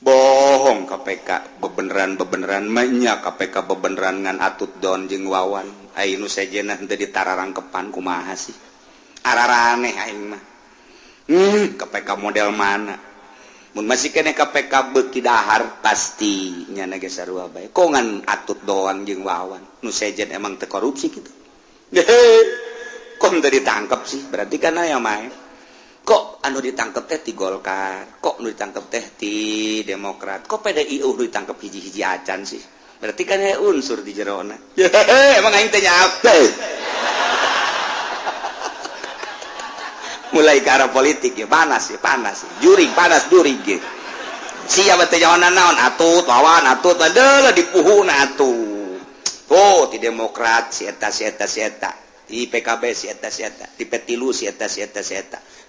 bohong KPK bebeneran menya KPK bebeneran ngan atut don jeung wawan aing nu sejenna teu ditararangkepan kumaha sih araraneh aing mah KPK model mana mun masih kene KPK beuki dahar pasti nya ge sarua bae kok ngan atut doang jeung wawan nu sejen emang teu korupsi kitu kok teu ditangkep sih berarti kan aya mah kok anu ditangkep teh ti Golkar kok nu ditangkep teh ti Demokrat kok PDI ditangkep hiji-hiji acan sih berarti kan unsur di jerona emang aing teh nyaap mulai ke arah politik ya panas juring panas juring ya siapa teh jawanan naon atut lawan atut adalah dipuhuna atuh oh di Demokrat si eta di PKB si eta di Petilu si eta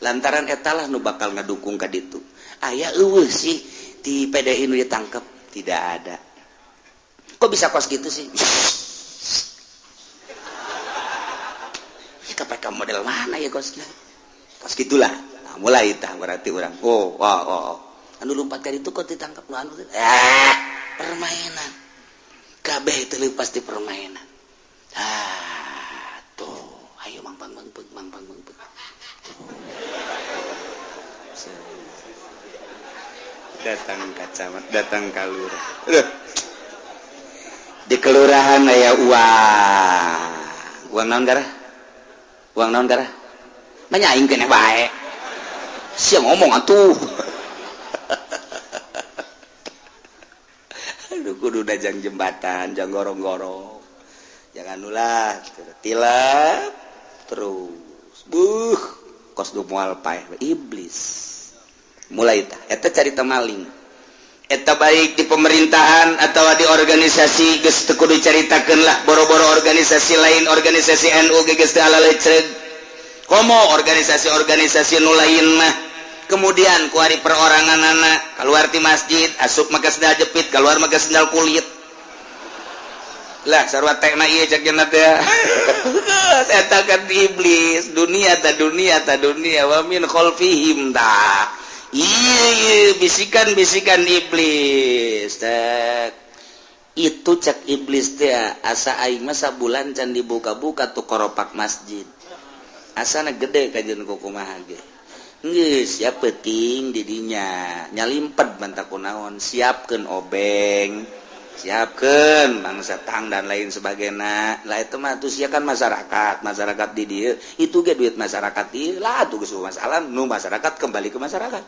lantaran eta lah nu bakal ngadukung ka ditu aya eueuh sih di PDI nu ditangkep tidak ada kok bisa kos gitu sih KPK model mana ya kos gitulah nah, mulai tah berarti orang oh anu lompat kali itu kok ditangkap anu permainan kabeh itu pasti permainan tuh ayo mang datang kacamat datang kalur di kelurahan aya uang naon garah menyaing kene bae sia ngomong atuh aduh kudu dajang jembatan jang gorong-gorong jangan ulah tilap terus kos du moal paeh iblis mulai eta carita maling eta baik di pemerintahan atau di organisasi geus teu kudu caritakeun lah boro-boro organisasi lain organisasi NU geus teu alalecreug komo organisasi nu lain mah kemudian kuari perorangan anak keluar di masjid asup maka sendal jepit keluar maka sendal kulit lah sarua tekna ieu cek jenna teh eta kan iblis dunia ta dunia wa min khalfihim ta iya bisikan iblis tak itu cek iblis teh asa aing mah sabulan can dibuka-buka tuh koropak masjid asana gede kajian kukumaha ge geus ya penting didinya nyalimpet banta kunaon siapkeun obeng siapkeun mangsa tang dan lain sebagainya lah itu mah tuh sia kan masyarakat di dieu itu ge duit masyarakat ieu lah tuh geus masalah nu masyarakat kembali ke masyarakat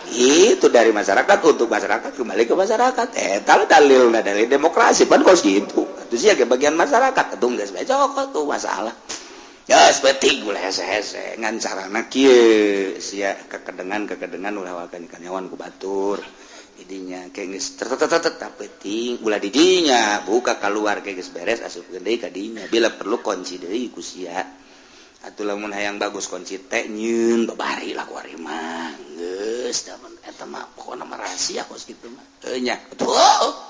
itu dari masyarakat untuk masyarakat kembali ke masyarakat kalau dalilna dari demokrasi pan kos gitu itu sia ge bagian masyarakat atuh geus becok tuh masalah ya seperti gula hese-hese ngan carana kieu sia kekedengan ulah wakan kanyawan ku batur idinya geus tetep penting ulah didinya buka keluar geus beres asup gede ka dinya bila perlu kunci deui ku sia atuh lamun hayang bagus kunci teh nyeun babari lah ku ari mah geus eta mah pokona mah rahasia kos kitu mah teu nya betul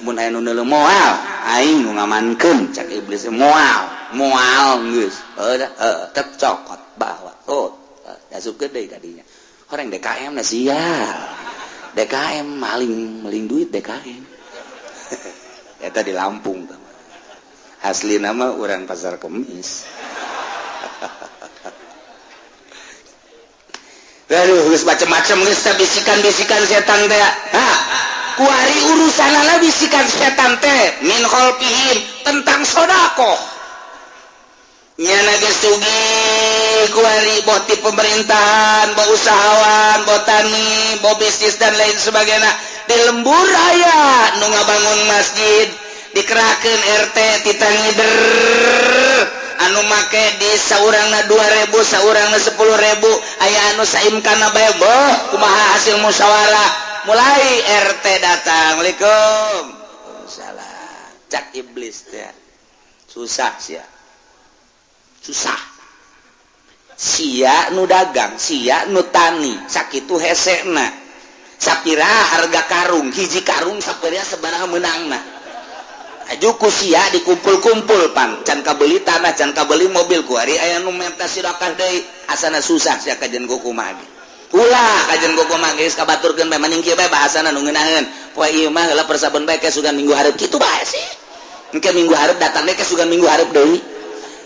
mun aya nu neuleuh moal aing nu ngamankeun cak iblis moal geus tep cokot bawa asup gede ka dinya horeng DKM na sial DKM maling duit DKM eta di Lampung tah asli nama urang Pasar Kemis aduh geus macem-macem geus bisikan-bisikan setan teh kuari urusanana bisikan setan teh min khalfihim tentang sodako nyana geus sugih kuari boh ti pemerintahan boh usahawan boh tani boh bisnis dan lain sebagainya di lembur aya nu ngabangun masjid dikerahkeun RT ti Tangider anu make di saurangna 2.000 saurangna 10.000 aya anu saimkana bae boh kumaha hasil musyawarah mulai RT datang Assalamualaikum salam cak iblis teh susah sia nu dagang sia nu tani sakitu hesena sapira harga karung hiji karung sapira sabaraha meunangna ajuku sia dikumpul-kumpul pan can kabeli tanah can kabeli mobil ku ari aya nu minta sirakah deui asana susah sia kajen kukumaha ge ulah kajen kukumaha geus kabaturkeun bae maning kieu bae bahasana nu ngeunaheun poe ieu mah heula persabeun bae ke sugan minggu hareup kitu bae sih engke minggu hareup datang deui ke sugan minggu hareup deui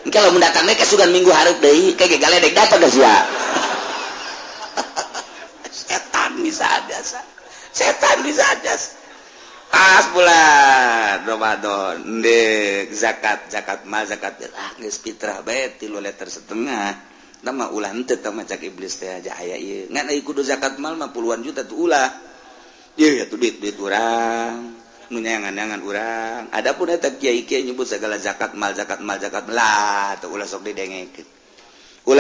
engke lamun datang deui ke sugan minggu hareup deui kege galedek datang geus ya setan bisa ada pas bulan Ramadan dek zakat mah zakat geus fitrah bae 3 liter setengah nama ulah henteu tah macak iblis teh aja aya ieu ngan ai kudu zakat mal mah puluhan juta tuh ulah ieu atuh duit urang menyangan-angan urang adapun eta kiai-kiai nyebut segala zakat mal lah teu ulah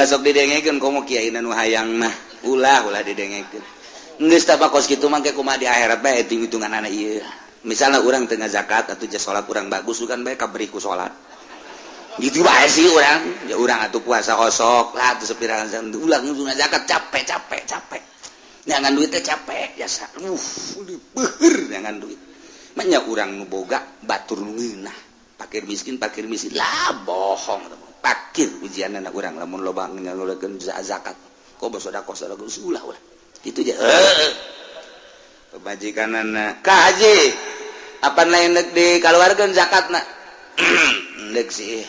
sok didengekeun komo kiai nu hayang mah ulah didengekeun geus tah pakos kitu mangke kumaha di akhirat bae hitung-hitungan ieu misalna urang teu ngazakat atuh jas salat urang bagus kan bae kaberi ku salat gitu bae sih urang ya urang atuh puasa kosok lah atuh sepirangan ulah ngudu ngazakat capek nyangan duit teh capek biasa beuheur nyangan duit manya urang nu boga batur nu ngeunah pakir miskin lah bohong pakir ujianna urang lamun loba nganggulekeun zakat kok sedekah ulah kitu aja pemajikanana ka haji apa lain di kaluarkeun zakatna deuk sih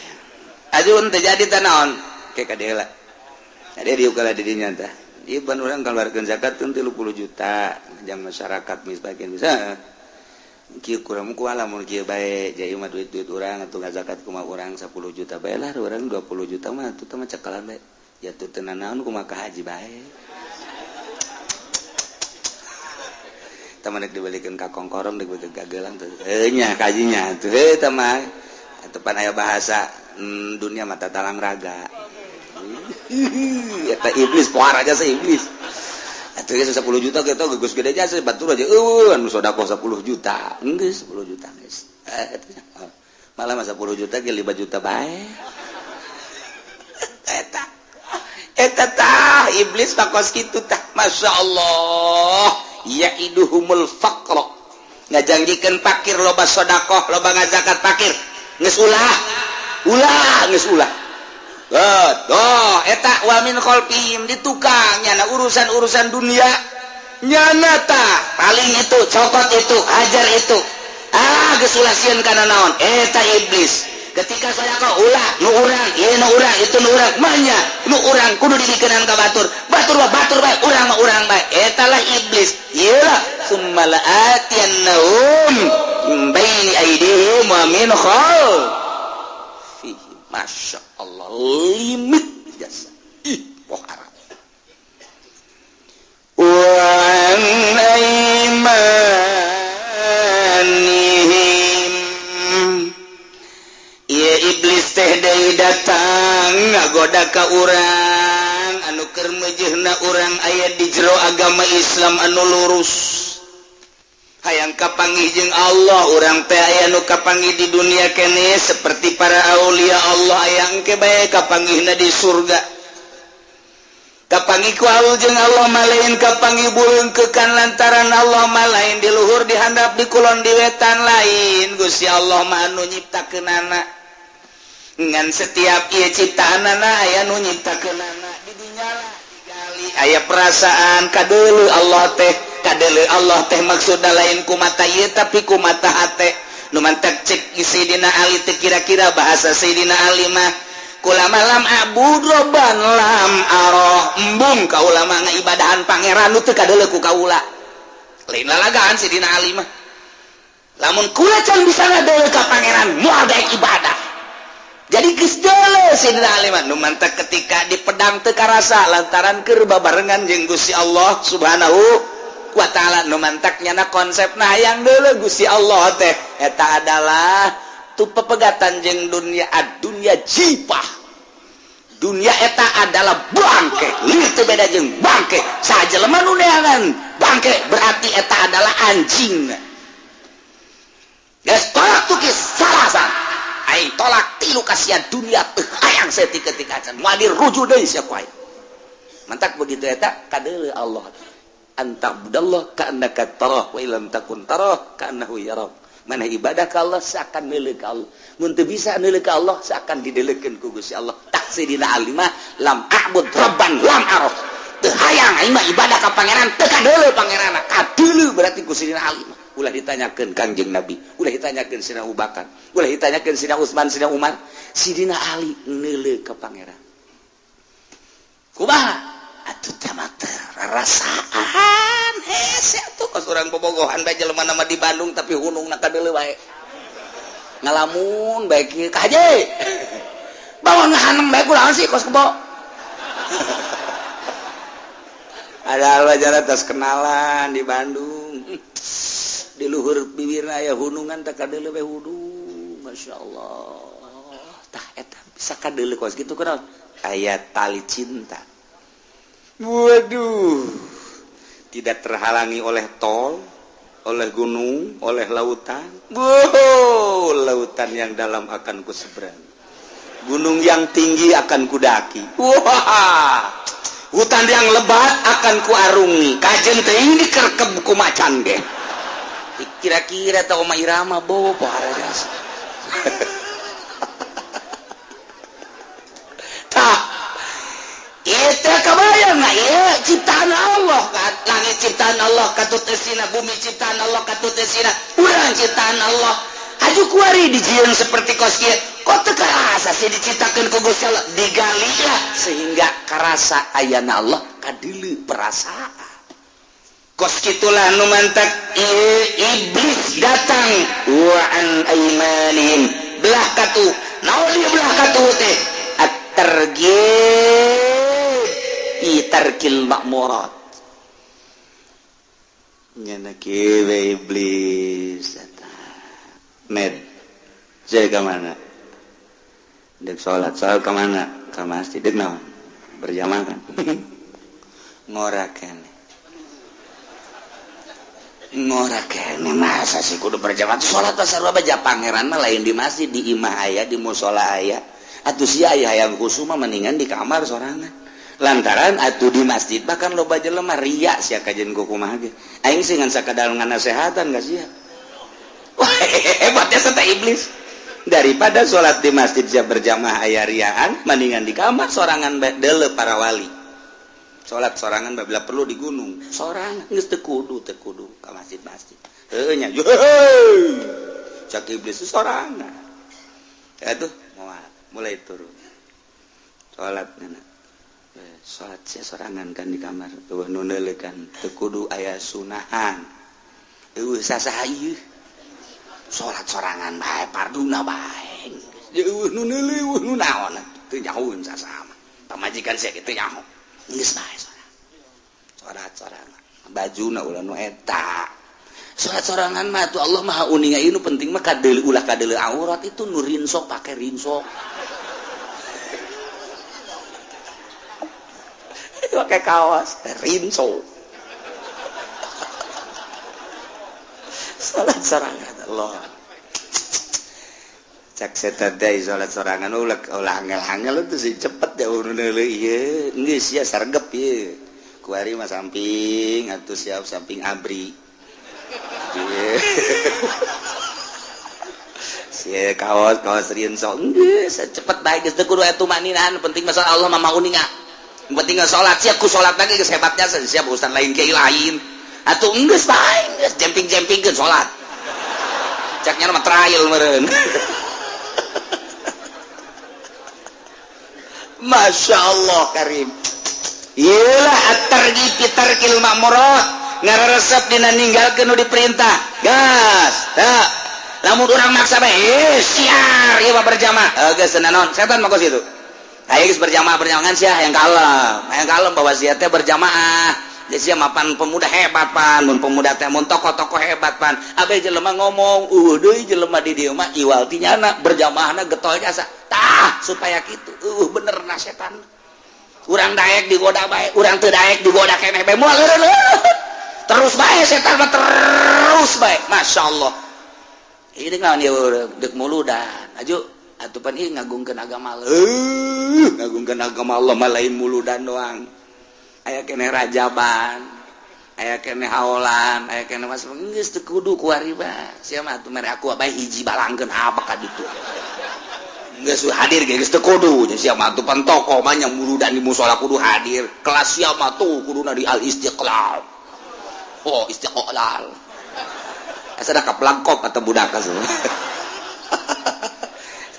ajun teh jadi teh naon ke kadela ade dieu kala di dinya teh ieu ban urang kaluarkeun zakat teh 30 juta jang masyarakat misbagian bisa kieu kurang ku lamun kieu bae jadi mah duit urang atuh ngazakat kumaha urang 10 juta bae lah urang 20 juta mah atuh teh mah cekalan bae jatuh teu naon kumaha ka haji bae tah mah dibelikeun ka kongkorong dibelikeun ka geulang teh nya kajinya teh tah mah tepan aya bahasa dunia mata talang raga eta iblis pohar aja sih iblis atuh geus 10 juta kita geus gede aja batur aja anu sedekah 10 juta geus 10 juta geus malah 10 juta ge 5 juta bae eta tah iblis pakos kitu tah masyaallah ya'iduhumul faqra ngajanggikeun fakir loba sedekah loba ngazakat fakir geus ulah Doh, eta wa min khalfihim di tukang nyana urusan dunia nyana ta paling itu cokot itu hajar itu geus ulah sieun kana naon eta iblis ketika saya kok ulah nu urang ieu nu urang itu nu urang manya nu urang kudu didikeun ka batur bae urang mah urang bae eta lah iblis ieu summa la'atiyannahum min baini aydihim wa min khalfihim masya Allah limit jasa pohara wa aimanihim ya iblis teh deui datang ngagoda ka urang anu keur meujeuhna urang aya di jero agama Islam anu lurus hayang kapanggih jeung Allah urang teh aya nu kapanggih di dunia kene seperti para aulia Allah aya engke bae kapanggihna di surga kapanggih ku Allah jeung Allah malain kapanggih buleungkeukan lantaran Allah malain di luhur di handap di kulon di wetan lain Gusti Allah mah anu nyiptakeunana ngan setiap ieu ciptaanana aya nu nyiptakeunana di dinya lah digali aya perasaan kadeuleu Allah teh kadele Allah teh maksudna lain ku mata ieu tapi ku mata hate nu mantek cek Sayyidina Ali teh kira-kira bahasa Sayyidina Ali mah kulama lam abud robban lam aroh embung ka ulama ngaibadahan pangeran nu teu kadele ku kaula lain lalagaan Sayyidina Ali mah lamun kula can bisa ngadele ka pangeran moal daek ibadah jadi geus deuleu Sayyidina Ali mah nu mantek ketika di pedang teu karasa lantaran keur babarengan jeung Gusti Allah Subhanahu wa ta'ala nu mantak nyana konsepna hayang deuleu Gusti Allah teh eta adalah tu pepegatan jeung dunia ad-dunya jipah dunia eta adalah bangke lieu teu beda jeung bangke sajelema nu neangan bangke berarti eta adalah anjing geus tolak tuh salasan aing tolak tilu kasihan dunia teu hayang setik ketika can moal dirujuk deui sia ku aing mantak begitu eta kadeuleu Allah anta budallah ka'annaka tarah wa illam takun tarah ka'annahu yarah mana ibadah ka Allah seakan neuleuh ka Allah mun teu bisa neuleuh ka Allah seakan dideuleukeun ku Gusti Allah taksidina alimah lam a'bud rabban lam araf teu hayang aing mah ibadah ka pangeran teu kadeuleuh pangeranna kadeuleuh berarti ku sidina alimah ulah ditanyakeun Kangjeng Nabi ulah ditanyakeun Sidina Abu Bakar ulah ditanyakeun Sidina Utsman Sidina Umar Sidina Ali neuleuh ka pangeran kumaha atuh teh mah rasaan hese atuh kos urang bobogohan bae jelema nama di Bandung tapi hunungna kadeuleu bae ngalamun bae kieu ka haje bawa ngahanem bae kunaon sih kos kebo ada wajar atas kenalan di Bandung di luhur bibirna aya hunungan tak kadeuleu we wudu. Masyaallah. Tah eta bisa kadeuleu kos kitu kunaon? Aya tali cinta. Waduh. Tidak terhalangi oleh tol, oleh gunung, oleh lautan. Wow, lautan yang dalam akan kuseberang. Gunung yang tinggi akan kudaki. Wah. Hutan yang lebat akan kuarungi. Kajen teh ini kerkeb ku macan ge. Kira-kira tau Oma Irama bobo parajas. Tah. Itu kebayang nggak ya ciptaan Allah kan langit ciptaan Allah katut esina bumi ciptaan Allah katut esina urang ciptaan Allah aju kuari dijieun seperti kos kieu kok teu karasa sih diciptakeun ku Gusti Allah digali lah sehingga karasa ayana Allah kadeuleu perasaan kos kitulah nu mantak iblis datang wa an aymanihim belah katu naon ieu belah katu teh at-targhib tarkil makmurat nyana kieu iblis eta med jadi ke mana dek salat ke mana ke masjid dek naon berjamaah kan ngorakeun masa sih kudu berjamaah salat sarua baja pangeran mah lain di masjid di imah aya di mushola aya atuh sia aya hayang khusyuk mah mendingan di kamar sorangan lantaran atuh di masjid bahkan loba jelema ria sia kajen kumaha ge aing sih ngan sakadar nganasehatan geus sia wah hebatnya santa iblis daripada salat di masjid sia berjamaah aya riaan mendingan di kamar sorangan deuleu para wali salat sorangan babila perlu di gunung sorangan geus teu kudu ka masjid-masjid heuh nya cak iblis sorangan atuh mulai turun salat salat sia sorangan kan di kamar eueuh nu neuleukan teu kudu aya sunahan eueuh sasaha ieu salat sorangan bae parduna bae eueuh nu neuleuh nu naon teu nyahoeun sasaha mah pamajikan sia kitu nyaho geus bae salat sorangan bajuna ulah nu eta salat sorangan mah tuh Allah Maha uninga ieu nu penting mah kadeuleu ulah kadeuleu aurat itu nu rinsok pake rinsok pakai kaos rinso salat sorangan Allah cak setan teh salat sorangan ulah angel-angel itu sih cepet ya urun deuleu ieu geus sia sargep ieu kuari mah samping atuh siap samping abri sia kaos rinso geus cepet bae geus teu kudu atuh maninan penting masalah Allah mah mauninga penting salat sia ku salat lagi geus hebatnya sia urusan lain kiai lain atuh geus bae geus jemping-jempingkeun salat caknya mah trial meureun Masya Allah karim iyalah at-targhib fi tarkil ma'murat ngaresep dina ninggalkeun nu diperintah gas tah lamun urang maksa bae siar ieu mah berjamaah geus naon setan mah kos itu ayo geus berjamaah ngan sia hayang kalem bahwa sia teh berjamaah jadi sia mapan pemuda hebat pan mun pemuda teh mun tokoh-tokoh hebat pan abe jelema ngomong deui jelema di dieu mah iwal ti nyana berjamaahna getol jasa tah supaya kitu bener na setan urang daek digoda bae urang teu daek digoda keneh bae moal terus bae setan mah terus bae masyaallah ini ngaon ieu deuk muludan aju atuh pan ieu ngagungkeun agama Allah ngagungkeun agama Allah mah lain muludan doang aya keneh rajaban aya keneh haolan aya keneh mas geus teu kudu kuari mah sia mah atuh mere aku bae hiji balangkeun apa ka ditu geus hadir ge geus teu kudu sia mah atuh pan tokoh mah nya muludan di mushola kudu hadir kelas sia mah tuh kuduna di al istiqlal oh istiqlal asa da kaplangkop atau budak asuh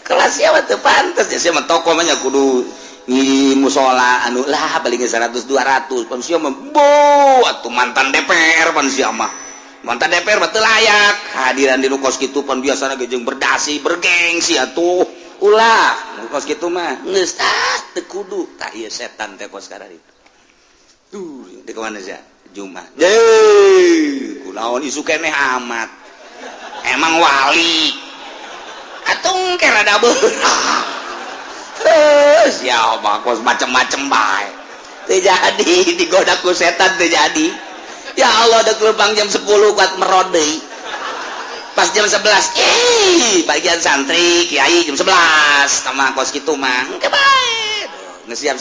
kelas sia mah teu pantes sia mah tokoh mah nya kudu ngi mushola anu lah paling 100 200 pan sia mah bo atuh mantan DPR pan sia mah mantan DPR mah teu layak hadiran di nu kos kitu pan biasana ge jeung berdasi bergengsi atuh ulah nu kos kitu mah geus teu kudu tah ieu setan teh kos kada ditu tuh di ka mana sia Jumat kunaon isu keneh amat emang wali atung kera rada beurang siapa kos macem-macem bae teu jadi digoda ku setan teu jadi ya Allah dek lubang jam 10 kuat merod deui pas jam 11 bagian santri kiai jam 11 sama kos kitu mah engke bae geus siap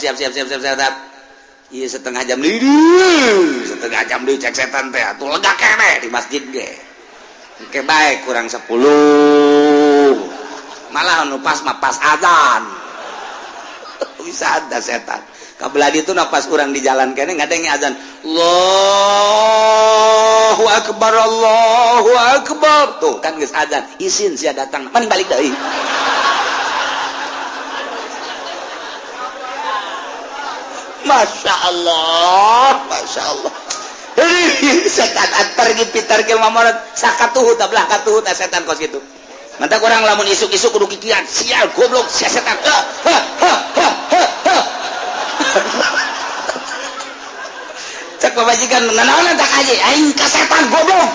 ieu setengah jam deui cek setan teh atuh lega keneh di masjid ge engke bae kurang 10 malah anu pas adzan bisa ada setan kabelah itu napas orang di jalan kene ngadenge azan Allahu akbar tuh kan geus azan isin sia datang mending balik deui Masya Allah setan pergi pitar ke mamorot sakatuhu tablah katuhu ta setan kos gitu mantap orang lamun isuk-isuk kudu kikian sial goblok sia setan cek pemajikan nanaon tak aja aing ka setan goblok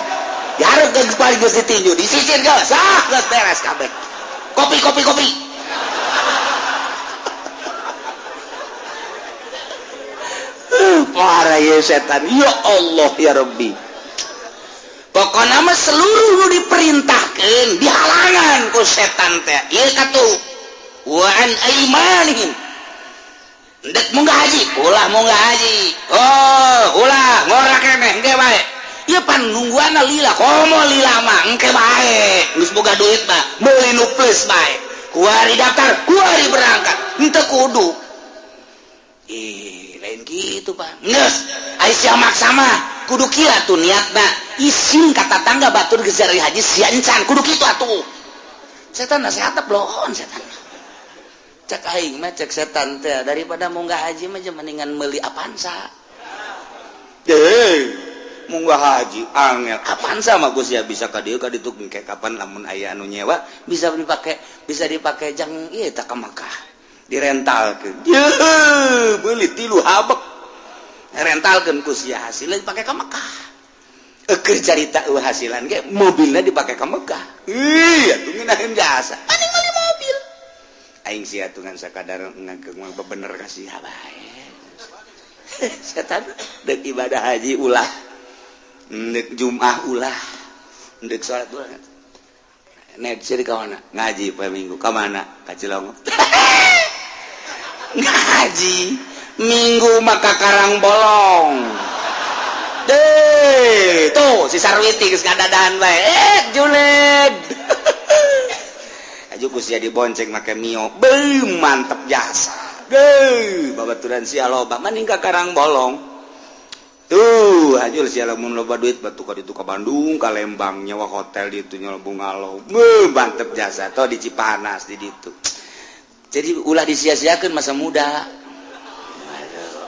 dihareup ke kepala geus ditinju disisir geus geus beres kabeh kopi parah ya setan ya Allah ya Rabbi pokoknya mah seluruh nu diperintahkeun dihalangan ku setan teh ieu katu wa an aimanihim dek munggah haji ulah munggah haji ulah ngora keneh engke bae ieu pan nungguana lila komo lila mah engke bae geus boga duit mah meuli nu plus bae kuari daftar kuari berangkat henteu kudu lain gitu Pak geus Aisyah maksa mah kudu kieu atuh niatna isin kata tangga batur geus dari haji sia encan kudu kitu atuh setan nasihatna blon setan cek aing mah cek setan teh daripada munggah haji mah mendingan meuli Avanza munggah haji angel Avanza mah geus ya bisa ka dieu ka ditu engke kapan lamun aya anu nyewa bisa dipakai jang ieu teh ka Makkah direntalkeun meuli 3 habek rentalkeun ku sia hasilna dipake ka Makkah keur carita hasilan ge mobilna dipake ka Makkah atuh ngeunaheun jasa mending meuli mobil aing sia tungan sakadar ngangkeung bener kasih bae setan deuk ibadah haji ulah deuk Jumat ulah deuk salat ulah nek siri ka mana ngaji poe Minggu ka mana ka Cilongo ngaji Minggu maka karang bolong tuh si Sarwiti geus ngadadahan bae julid aju kusia dibonceng make mio mantep jasa babaturan sia loba mending ka karang bolong tuh aju sia lamun loba duit batu ka ditu ka Bandung ka Lembang nyawa hotel ditu nyawa bungalow mantep jasa toh di Cipanas di ditu jadi ulah disia-siakeun masa muda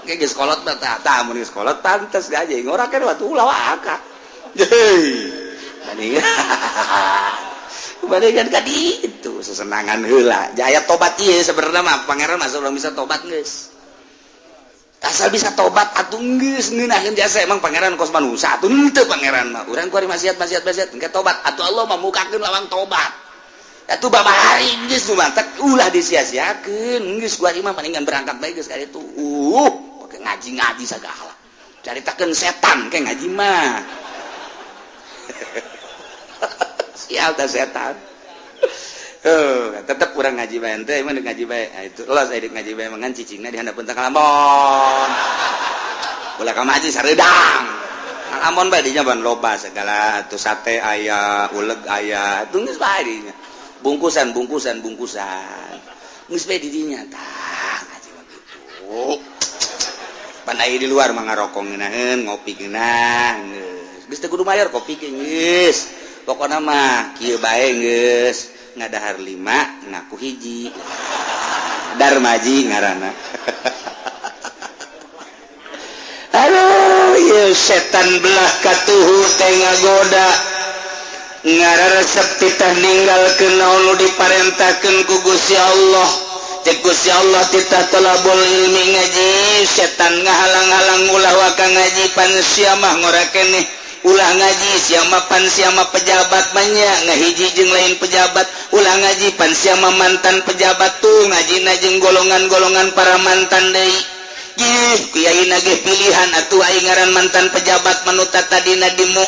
kayak geus kolot mah tah mun geus kolot pantes gaje ngora kan waktu ulah waka bandingan ka ditu sesenangan heula jaya tobat ieu sebenarnya mah pangeran mah urang bisa tobat geus asal bisa tobat atuh geus ngeunaheun jasa emang pangeran kos manusia atuh henteu pangeran mah urang kuari maksiat engke tobat atuh Allah mah mukakeun lawang tobat atuh babahari geus nu mantep ulah disia-siakeun geus kuari mah palingan berangkat bae geus ka ditu pake ngaji sagala caritakeun setan ke ngaji mah sial dah setan tetep kurang ngaji bae teh emang ngaji bae itu los aya ngaji bae mangan cicingna di handapeun tang Lampon ulah ka maji sareudang Lampon bae dinya ban loba segala atuh sate aya uleg aya atuh geus bae dinya bungkusan geus bae di dinya tah ngaji mah kitu pan aya di luar mah ngarokok ngeunaheun ngopi geunah geus teu kudu mayar kopi ge geus pokona mah kieu bae geus ngadahar 5 ngaku hiji Darmaji ngaranna aduh ieu setan belah katuhu teh ngagoda ngararesep titah ninggalkeun naon nu diparentahkeun ku Gusti Allah Gusti Allah titah talabul ilmi ngaji setan ngahalang-halang ulah waka ngaji pan siamah ngorakeneh ulah ngaji siama pan siama pejabat banyak ngahiji jeung lain pejabat ulah ngaji pan siama mantan pejabat tuh ngajina jeung golongan-golongan para mantan deui gih kiai nagih pilihan atuh aing ngaran mantan pejabat manut tadina dimu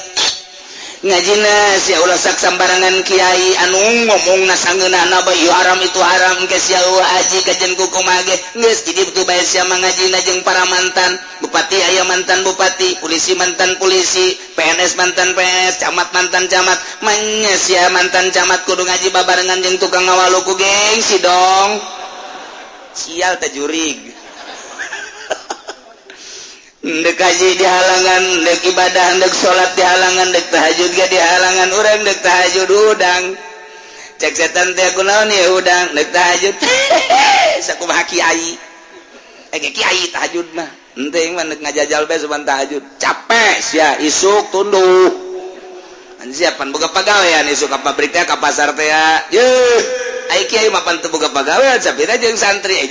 ngajina sia ulah sak sambarangan kiai anu ngomongna sangeunana bae haram itu haram ke sia aji kajen kukumaha ge geus jadi betul bae sia mangajina jeung para mantan bupati aya mantan bupati polisi mantan polisi PNS mantan PNS camat mantan camat manya sia mantan camat kudu ngaji babarengan jeung tukang ngawaluku gengsi dong sial teh jurig dek haji di halangan, dek ibadah, dek sholat di halangan, dek tahajud ga di halangan, urang dek tahajud udang. Cek setan teh kunaon ya udang, dek tahajud. Sakumaha kiai. Kiai tahajud mah. Henteu mah dek ngajajal bae suban tahajud. Capek sia isuk tunduh. Siapan boga pagawean isuk ka pabrik teh ka pasar teh. Yeuh. Ai kiai mapan teu boga pagawean sapira jeung santri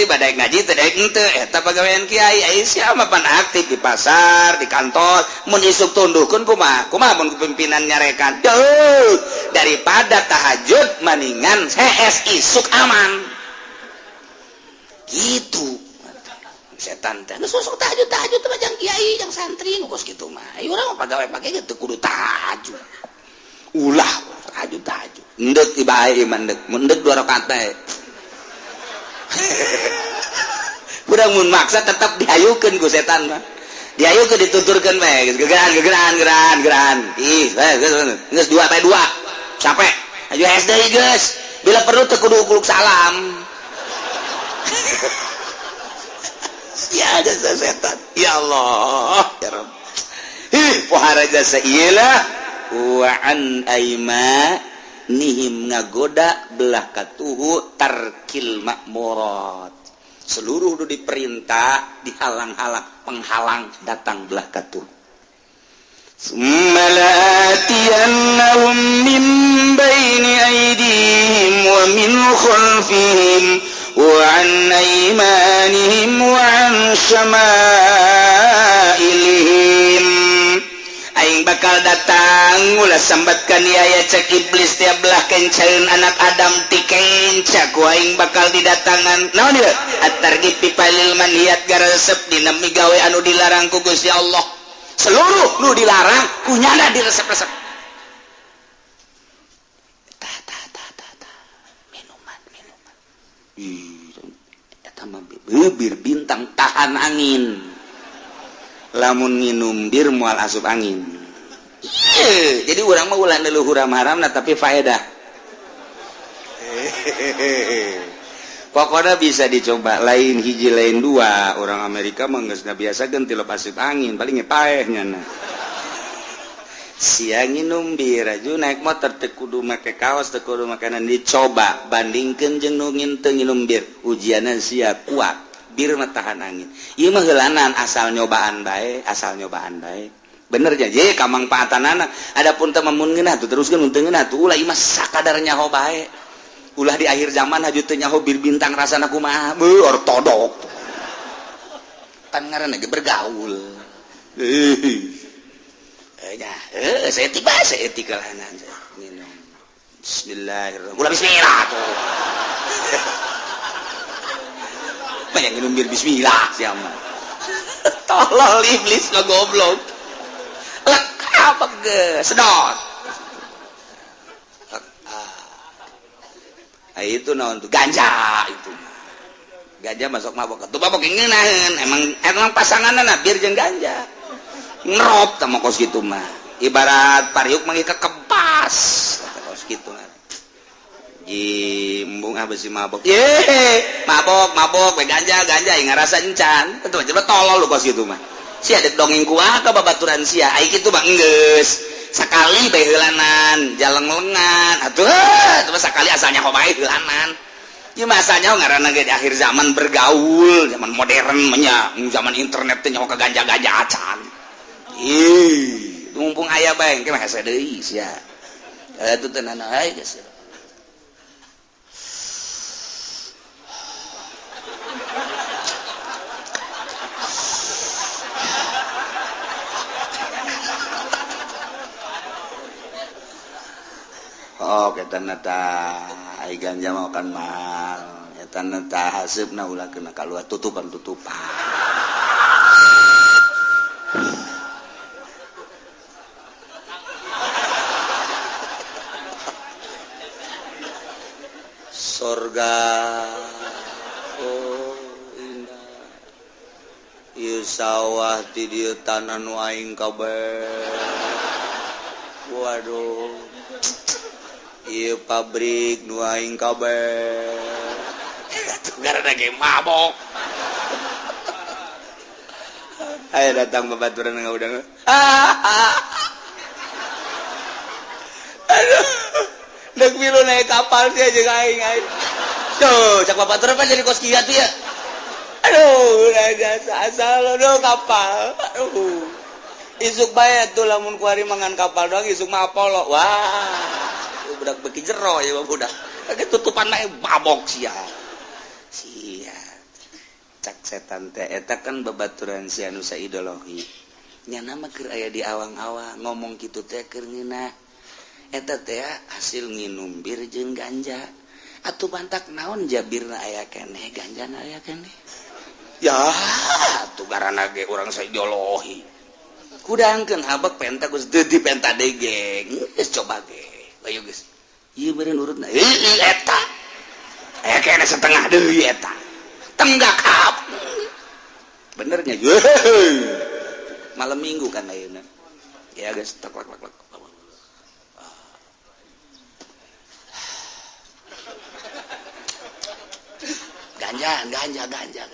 badaek ngaji teh daek henteu eta pagawean kiai ai sia mapan aktif di pasar di kantor mun isuk tunduhkeun kumaha mun pimpinan nyarekan daripada tahajud mendingan HS isuk aman gitu setan teh geus sok tahajud teh mah jeung kiai jeung santri nu geus kitu mah ai urang mah pagawe pake teu kudu tahajud ulah tahajud ndek ibae iman ndek 2 rakaat teh urang mun maksa tetap dihayukeun ku setan mah dihayukeun dituturkeun we gegeran ih geus 2 bae 2 capek aju SD geus bila perlu teu kudu kuluk salam ya jasa setan ya Allah ya Rabb pohara jasa iyalah wa an aimanihim ngagoda belah katuhu tarkil makmurat seluruh nu diperintah dihalang-halang penghalang datang belah katuh summalatiyannahum min baini aydihim wa min khalfihim wa an aymanihim wa an syama'ilihim aing bakal datang ulah sambatkan aya cek iblis tiap belah kenceun anak Adam ti kenca ku aing bakal didatangan naon ieu at-targhib fi palil manhiyat garesep dina migawe anu dilarang ku Gusti Allah seluruh nu dilarang kunyana diresep-resep minuman eta mah bir bintang tahan angin lamun nginum bir moal asup angin jadi urang mah ulah leluhur haramna tapi faedah pokoknya bisa dicoba lain hiji lain 2 orang Amerika mah geus ngabiasakeun tilep asup angin paling paeh nyana sia nginum bir aju naik motor teu kudu make kaos teu kudu makanan dicoba bandingkeun jeung nu teu nginum bir ujianna sia kuat bir mah tahan angin ieu mah heulanan asal nyobaan bae bener jadi kamangpaatanana adapun teu mun ngeunah tuh teruskeun mun teu ngeunah tuh ulah ieu mah sakadar nyaho bae ulah di akhir zaman haju teu nyaho bir bintang rasana kumaha ortodok kan ngaranna ge bergaul seetik lah minum bismillahirrahmanirrahim ulah bismillah tuh banyak minum bir bismillah siapa tolol iblis ngegoblok lek apa ge sedot itu naon tuh ganja itu ganja masuk mabok tuh mabok ngeunaheun emang pasanganna bir jeung ganja ngerop sama kos gitu mah ibarat pariuk mah kekepas kos gitu mah jimbung besi mabok mabok ganja yang ngerasa encan itu aja tolol lu kos gitu mah si ada dongeng kuah ke babaturan sia ai kitu mah geus sakali bae heulanan jaleng lengan atuh terus sakali asalnya kok bae heulanan ieu mah asalnya ngaranna ge di akhir zaman bergaul zaman modern nya zaman internet teh nyaho ka ganja-ganja acan mumpung aya bae engke mah hese deui sia itu tenan ae geus eta ai ganja mah kan mahal eta haseupna ulah kena kaluar tutupan surga ieu sawah ti dieu tanah nu aing kabeh waduh ieu pabrik nu aing kabeh garana ge mabok aya datang babaturan ngaudang aduh dek milu naik kapal dia jeung aing tuh cak babaturan pan jadi kos kieu atuh ya aduh raga asal do kapal aduh isuk bae tuh lamun kuari mangan kapal doang isuk mah Apollo wah budak beki jero ya budak ge tutupan mah babok sia cak setan teh eta kan babaturan si anu saideologi nya nama keur aya di awang-awang ngomong kitu teh keur ngeunah eta teh hasil nginum bir jeung ganja atuh bantak naon jabirna aya keneh ganjana aya keneh ya atuh garana ge urang saideologi kudangkeun habak penta geus deudi penta degeng geus coba ge ayo geus ieu beureun urutna eta aya keneh setengah deui eta tenggak hap benernya malam minggu kan ayeuna ya geus tak lak ganja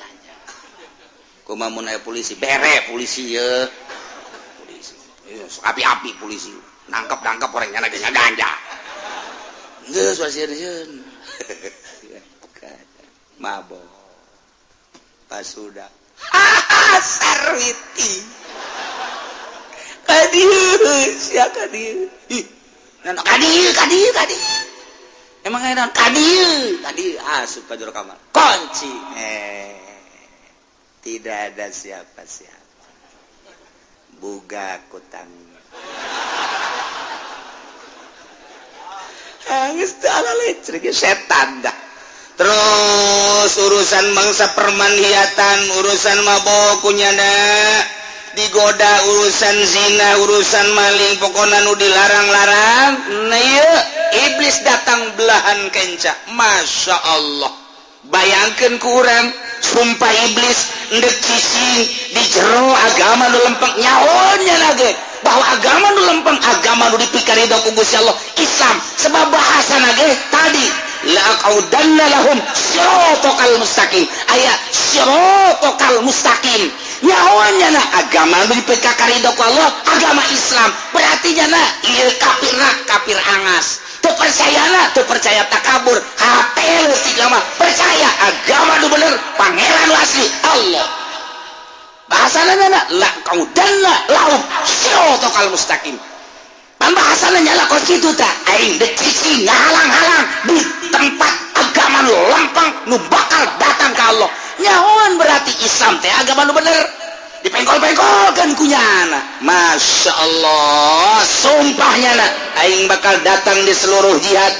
kumaha mun aya polisi bere polisi ye polisi api-api polisi nangkep orang nyana ganja geus wasieun mabok pas sudah sarwiti kadieu sia kadieu nana kadieu emang edan kadieu asup ka jero kamar kunci tidak ada siapa-siapa buga kutang geus teu ala lecrek setan dah terus urusan mangsa permandiatan urusan mabok kunyana digoda urusan zina urusan maling pokona nu dilarang-larang nah ieu iblis datang belahan kenca masya Allah bayangkeun ku urang sumpah iblis endek cicing di jero agama nu lempeng nyahonya lagi bahwa agama nu lempeng agama nu dipikaridho ku Gusti Allah Islam sebab bahasana ge tadi la'aqaudanna lahum siratal mustaqim aya siratal mustaqim nyahonya na agama nu dipikaridho ku Allah agama Islam berarti nya ieu kafir angas teu percaya takabur hatel tiga mah percaya agama nu bener pangeran nu asli Allah bahasana la qaudanna lahum siratal mustaqim pan bahasana nyala kos kitu tah aing deuk cicing ngahalang-halang di tempat agama nu lempeng nu bakal datang ka Allah nyahoan berarti Islam teh agama nu bener dipengkol-pengkolkeun ku nyana masya Allah sumpahnya na aing bakal datang di seluruh jihad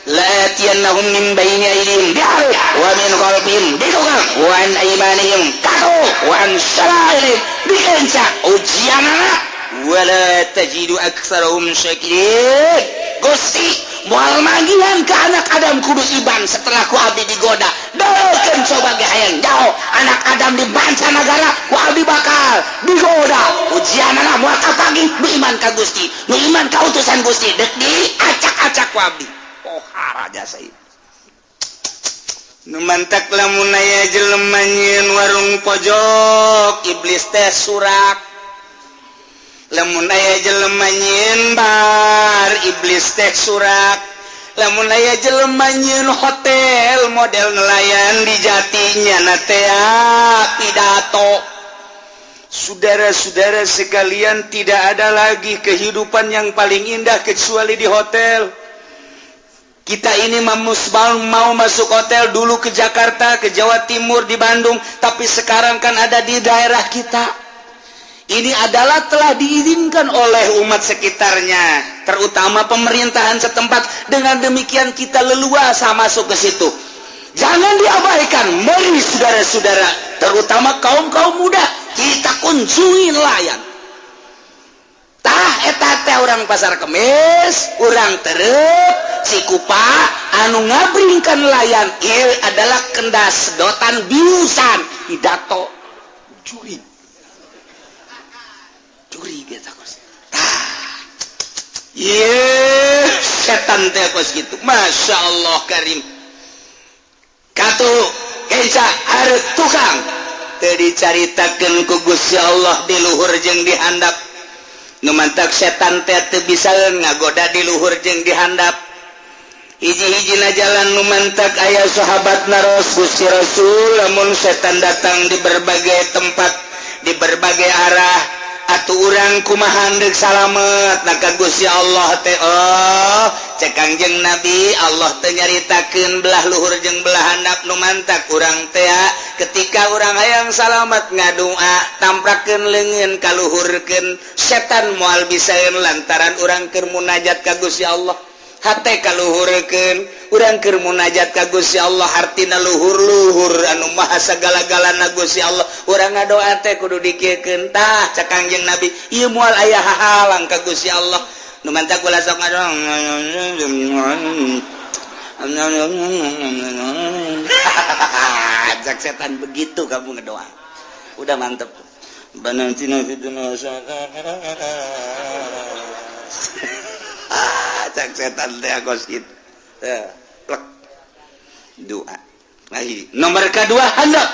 la'atiyannahum min baini aydihim wa min khalfihim bidugal wa an aymanihim kadu wa an shama'ilihim bikenca ujianana wala tajidu aktsarahum syakirin Gusti moal manggihan ke anak Adam kudu iban setelah ku abdi digoda dokeun coba ge hayang jauh anak Adam di mancanagara ku abdi bakal digoda ujianana moal kapagi nu iman ka Gusti nu iman ka utusan Gusti deuk diacak-acak ku abdi pohara jasa ieu nu mantak lamun aya jelema nyieun warung pojok iblis teh surak lamun aya jelema nyieun bar iblis teh surak lamun aya jelema nyieun hotel model nelayan di jatinya na teh pidato saudara-saudara sekalian tidak ada lagi kehidupan yang paling indah kecuali di hotel kita ini mau masuk hotel dulu ke Jakarta ke Jawa Timur di Bandung tapi sekarang kan ada di daerah kita ini adalah telah diizinkan oleh umat sekitarnya, terutama pemerintahan setempat. Dengan demikian kita leluasa masuk ke situ. Jangan diabaikan, mari saudara-saudara, terutama kaum-kaum muda, kita kunjungi nelayan. Tah eta teh urang pasar Kemis, urang tereup Cikupa anu ngabringkan nelayan. Ieu adalah kendas sedotan biusan pidato curi gitu kos. Setan teh kos gitu. Masya Allah karim. Katu keca hareup tukang teu dicaritakeun ku Gusti Allah di luhur jeung di handap. Nu mantak setan teh teu bisa ngagoda di luhur jeung di handap. Hiji-hijina jalan nu mantak aya sahabatna Gusti Rasul, lamun setan datang di berbagai tempat, di berbagai arah, atuh urang kumaha deuk salamet ka Gusti Allah teh. Oh, cek Kangjeng Nabi, Allah teh nyaritakeun belah luhur jeung belah handap nu mantak urang teh ketika urang hayang salamet ngadoa tamprakeun leungeun kaluhurkeun, setan moal bisaeun lantaran urang keur munajat ka Gusti Allah. Hate kaluhurkeun urang keur munajat ka Gusti Allah, artina luhur-luhur anu maha sagala-galana Gusti Allah. Urang ngadoa teh kudu dikiekeun tah cak Kangjeng Nabi, ieu moal aya hahalang ka Gusti Allah. Nu mantak ulah sok ngadoa cak setan begitu kamu ngedoa. Udah mantep. Banantina fitna cak setan teh kos gitu. Plek. Doa. Nomor kedua handap.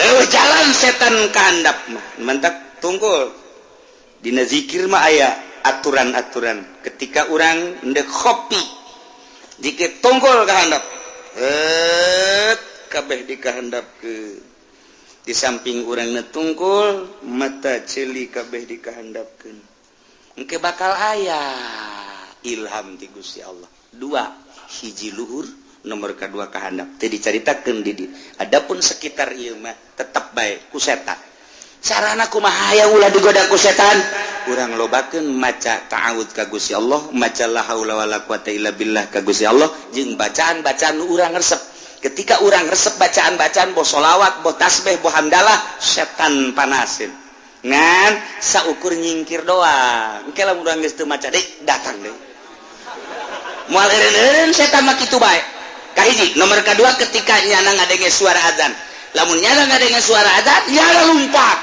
Jalan setan ke handap mah. Mantap tungkul. Dina zikir mah aya aturan-aturan. Ketika urang ndek kopi, dikit tungkul ke handap. Kabeh dikahandapkeun. Di samping urang tungkul, mata celi kabeh dikahandapkeun. Engke bakal aya ilham ti Gusti Allah. Dua, hiji luhur, nomor kedua ka handap. Teu dicaritakeun di dieu. Adapun sekitar ieu mah tetep bae ku setan. Carana kumaha hayang ulah digoda ku setan? Urang lobakeun maca ta'awud ka Gusti Allah, maca la haula wala quwata illa billah ka Gusti Allah, jeung bacaan-bacaan urang resep. Ketika urang resep bacaan-bacaan bo sholawat, bo tasbih, bo hamdalah, setan panasin. Ngan saukur nyingkir doang. Engke lamun urang geus teu maca deui datang deui. Moal eureun setan mah kitu bae. Kahiji, nomor kedua ketika nyana ngadenge suara azan. Lamun nyana ngadenge suara azan, nyana lumpat.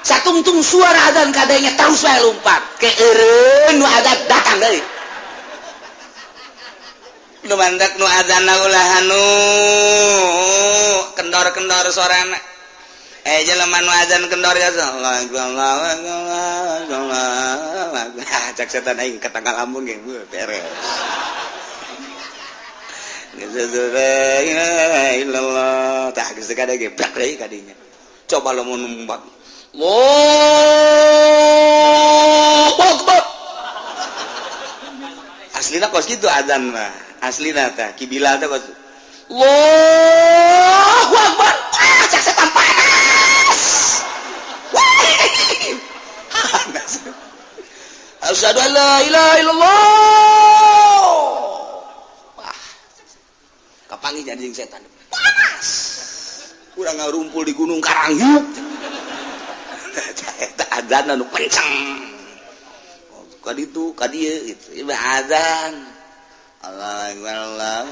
Satungtung suara azan kadenge terus wae lumpat. Ke eureun nu azan datang deui. Nu mandak nu azanna ulah anu kendor-kendor suarana. Jelema nu azan kendor ya Allah. Cak setan aing katanggal lambung ge beres. Illallah tah geus kada ge brak deui kadinya. Coba lamun numbat. Allahu Akbar. Aslina kos kitu azan mah. Aslina tah kibila teh kos. Allahu Akbar. Cak setan panas. Asyhadu an la ilaha illallah. Kapangi jadi setan panas. Urang ngarumpul di Gunung Karangyuk. Eta adzan anu kenceng. Ka ditu ka dieu gitu. Ieu azan. Allahu Akbar Allahu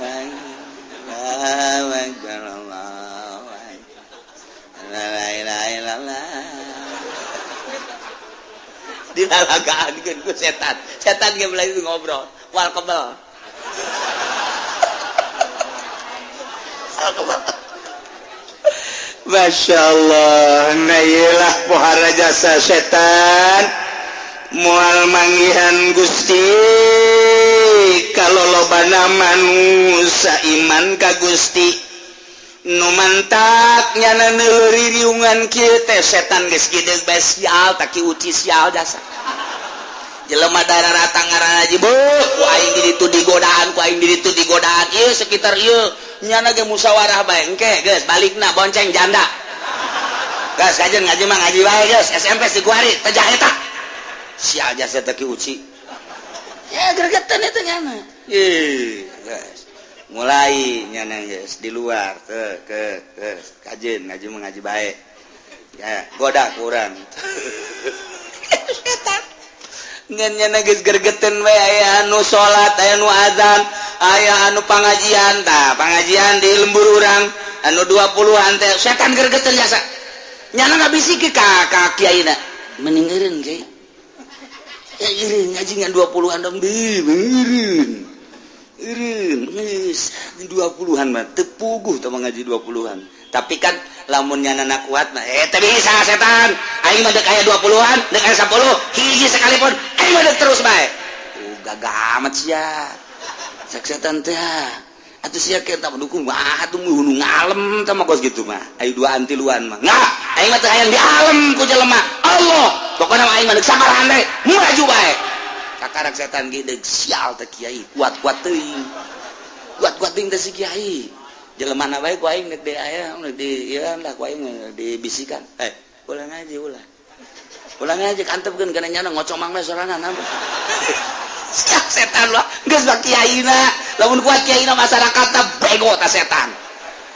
Akbar Allahu Akbar. La ilaha illallah. Dilalagaankeun ku setan. Setan ge mulai ngobrol. Wal kebal. Masya Allah. Nailah pohara jasa setan mual manggihan Gusti kalolobana manusia iman ka Gusti nu mantak nyana neuleuy riungan kieu teh setan geus gideg bae sial taki uci sial jasa. Jelema dararata ngaranna aji beuh ku aing di ditu digodaan ku aing di ditu digodaan ieu sekitar ieu nyana ge musyawarah bae engke geus balikna bonceng janda. gas kajen ngaji mah ngaji wae geus SMP si Guari teh eta sia jasa teh ki uci ya gregetan itu nyana guys mulai nyana geus di luar ke kajen ngaji mah ngaji bae ya goda kurang ngan nyana geus gregetan we aya anu salat aya nu azan aya anu pangajian tah pangajian di lembur urang anu 20-an teh setan gregetan jasa nyana ngabisi ke ka kiaina mending eureun kiai ya eureun ngaji ngan 20-an dong eureun geus 20-an mah teu puguh teh ngaji 20-an tapi kan lamun nyana kuat mah teh bisa setan aing mah deuk aya 20-an deuk aya 10 hiji sekalipun aing mah deuk terus bae gagah amat sia sak setan teh atuh sia ke tak mendukung wah atuh nu ngalem teh mah kos kitu mah aya dua antiluan mah nah aing mah teh hayang di alam ku jelema Allah pokona aing mah deuk samaran deui maju bae kakarak setan ge deuk sial teh kiai kuat-kuat teuing kuat-kuat teuing teh si kiai jelemana bae ku aing deuk di aya di ieu lah ku aing dibisikan ulah ngaji ulah ngaji kantepkeun kana nyana ngocomang mah sorangan apa siap setan lah geus bak kiaina lamun kuat kiaina masyarakatna bego ta setan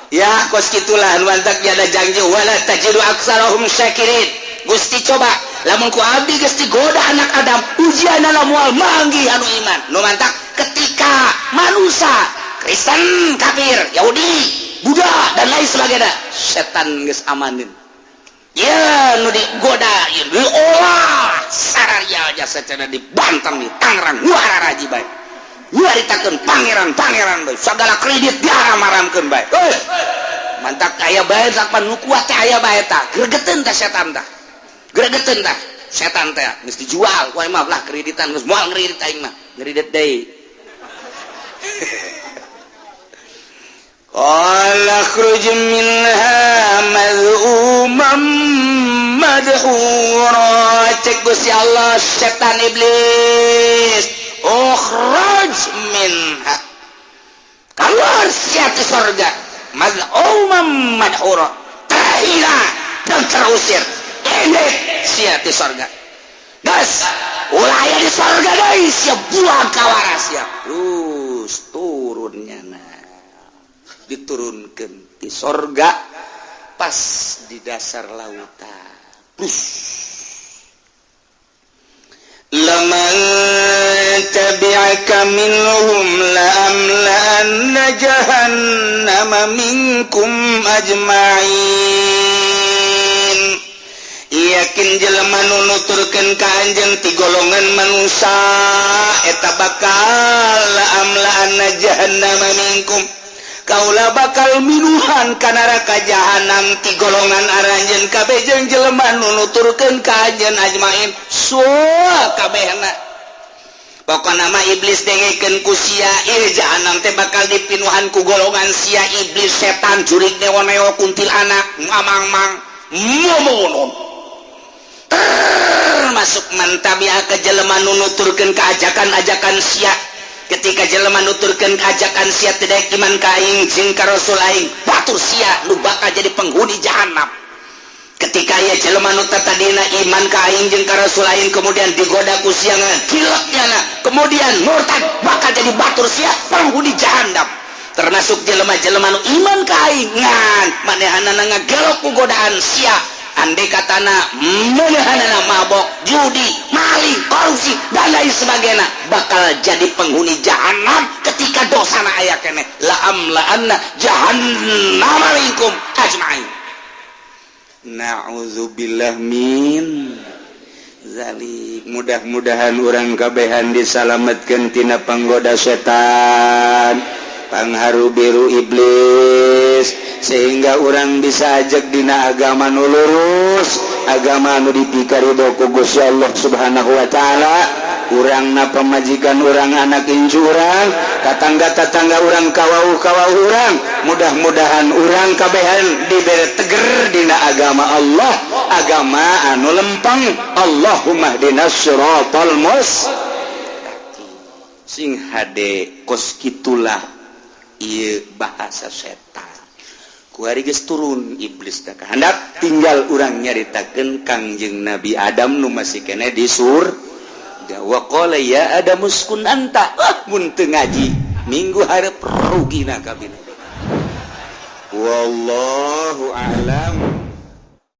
ya kos kitulah nu mantak ada janji wala tajidu aksarahum syakirin Gusti coba lamun ku abdi geus digoda anak Adam ujianna moal manggih anu iman nu mantak ketika manusia Kristen kafir Yahudi Buddha dan lain sebagainya setan geus amanin ya nu digoda ieu diolah saraya aja secara dibantang di Tangerang muara raji bae nyaritakeun pangeran bae sagala kredit diharam-haramkeun bae mantak aya bae sakpan nu kuat teh aya bae tah gregeteun tah setan tah gregeteun tah setan teh geus dijual wae mah lah kreditan geus moal ngredit aing mah ngredit deui qala khruj minha madhumam madhura cek Gusti Allah setan iblis ukhraj minha keluar sia ti surga madhumam madhura terhina dan terusir ini sia ti surga gas ulah aya di surga deui sia buang kawara sia terus turunnya diturunkan di sorga pas di dasar lautan laman tabi'aka minhum la'amla'anna jahannama minkum ajma'in yakin jelema nu nuturkeun ka anjeun ti golongan manusia eta bakal la'amla'anna jahannama minkum kaulah bakal minuhan ka neraka jahanam ti golongan aranjeun kabeh jeung jelema nu nuturkeun ka anjeun ajmain soa kabehna pokona mah iblis dengekeun ku sia ieu jahanam teh bakal dipinuhan ku golongan sia iblis setan jurig neo-neo kuntilanak mamang-mang momonon termasuk mantabia ke jelema nu nuturkeun ka ajakan-ajakan sia ketika jelema nuturkeun ajakan sia teh daek iman ka aing jeung ka rasul aing batur sia nu bakal jadi penghuni jahanam ketika ieu jelema nu tadina iman ka aing jeung ka rasul aing kemudian digoda ku sia gilaknya kemudian murtad bakal jadi batur sia penghuni jahanam termasuk jelema-jelema nu iman ka aing ngan manehanana ngagelok ku godaan sia andai katana manehanana mabok judi maling korupsi dan lain sebagainya bakal jadi penghuni jahanam ketika dosana aya keneh la'amla'anna jahannama minkum ajma'in na'udzubillah min zalik mudah-mudahan urang kabehan disalametkeun tina panggoda setan pangharu biru iblis sehingga orang bisa ajak dina agama nu lurus agama nu dipikaridho ku Gusti Allah Subhanahu wa taala urangna pamajikan urang anak incu urang tatangga-tatangga urang kawauh-kawauh urang mudah-mudahan urang kabehan dibere teger dina agama Allah agama anu lempeng Allahumma hdinas siratal mustaqim sing hade kos kitulah ieu bahasa setan turun iblis hendak tinggal urang nyaritakeun Kangjeng Nabi Adam nu masih kene di wa qala ya Adam uskun anta mun teu ngaji minggu hareup rugina kabina wallahu a'lam.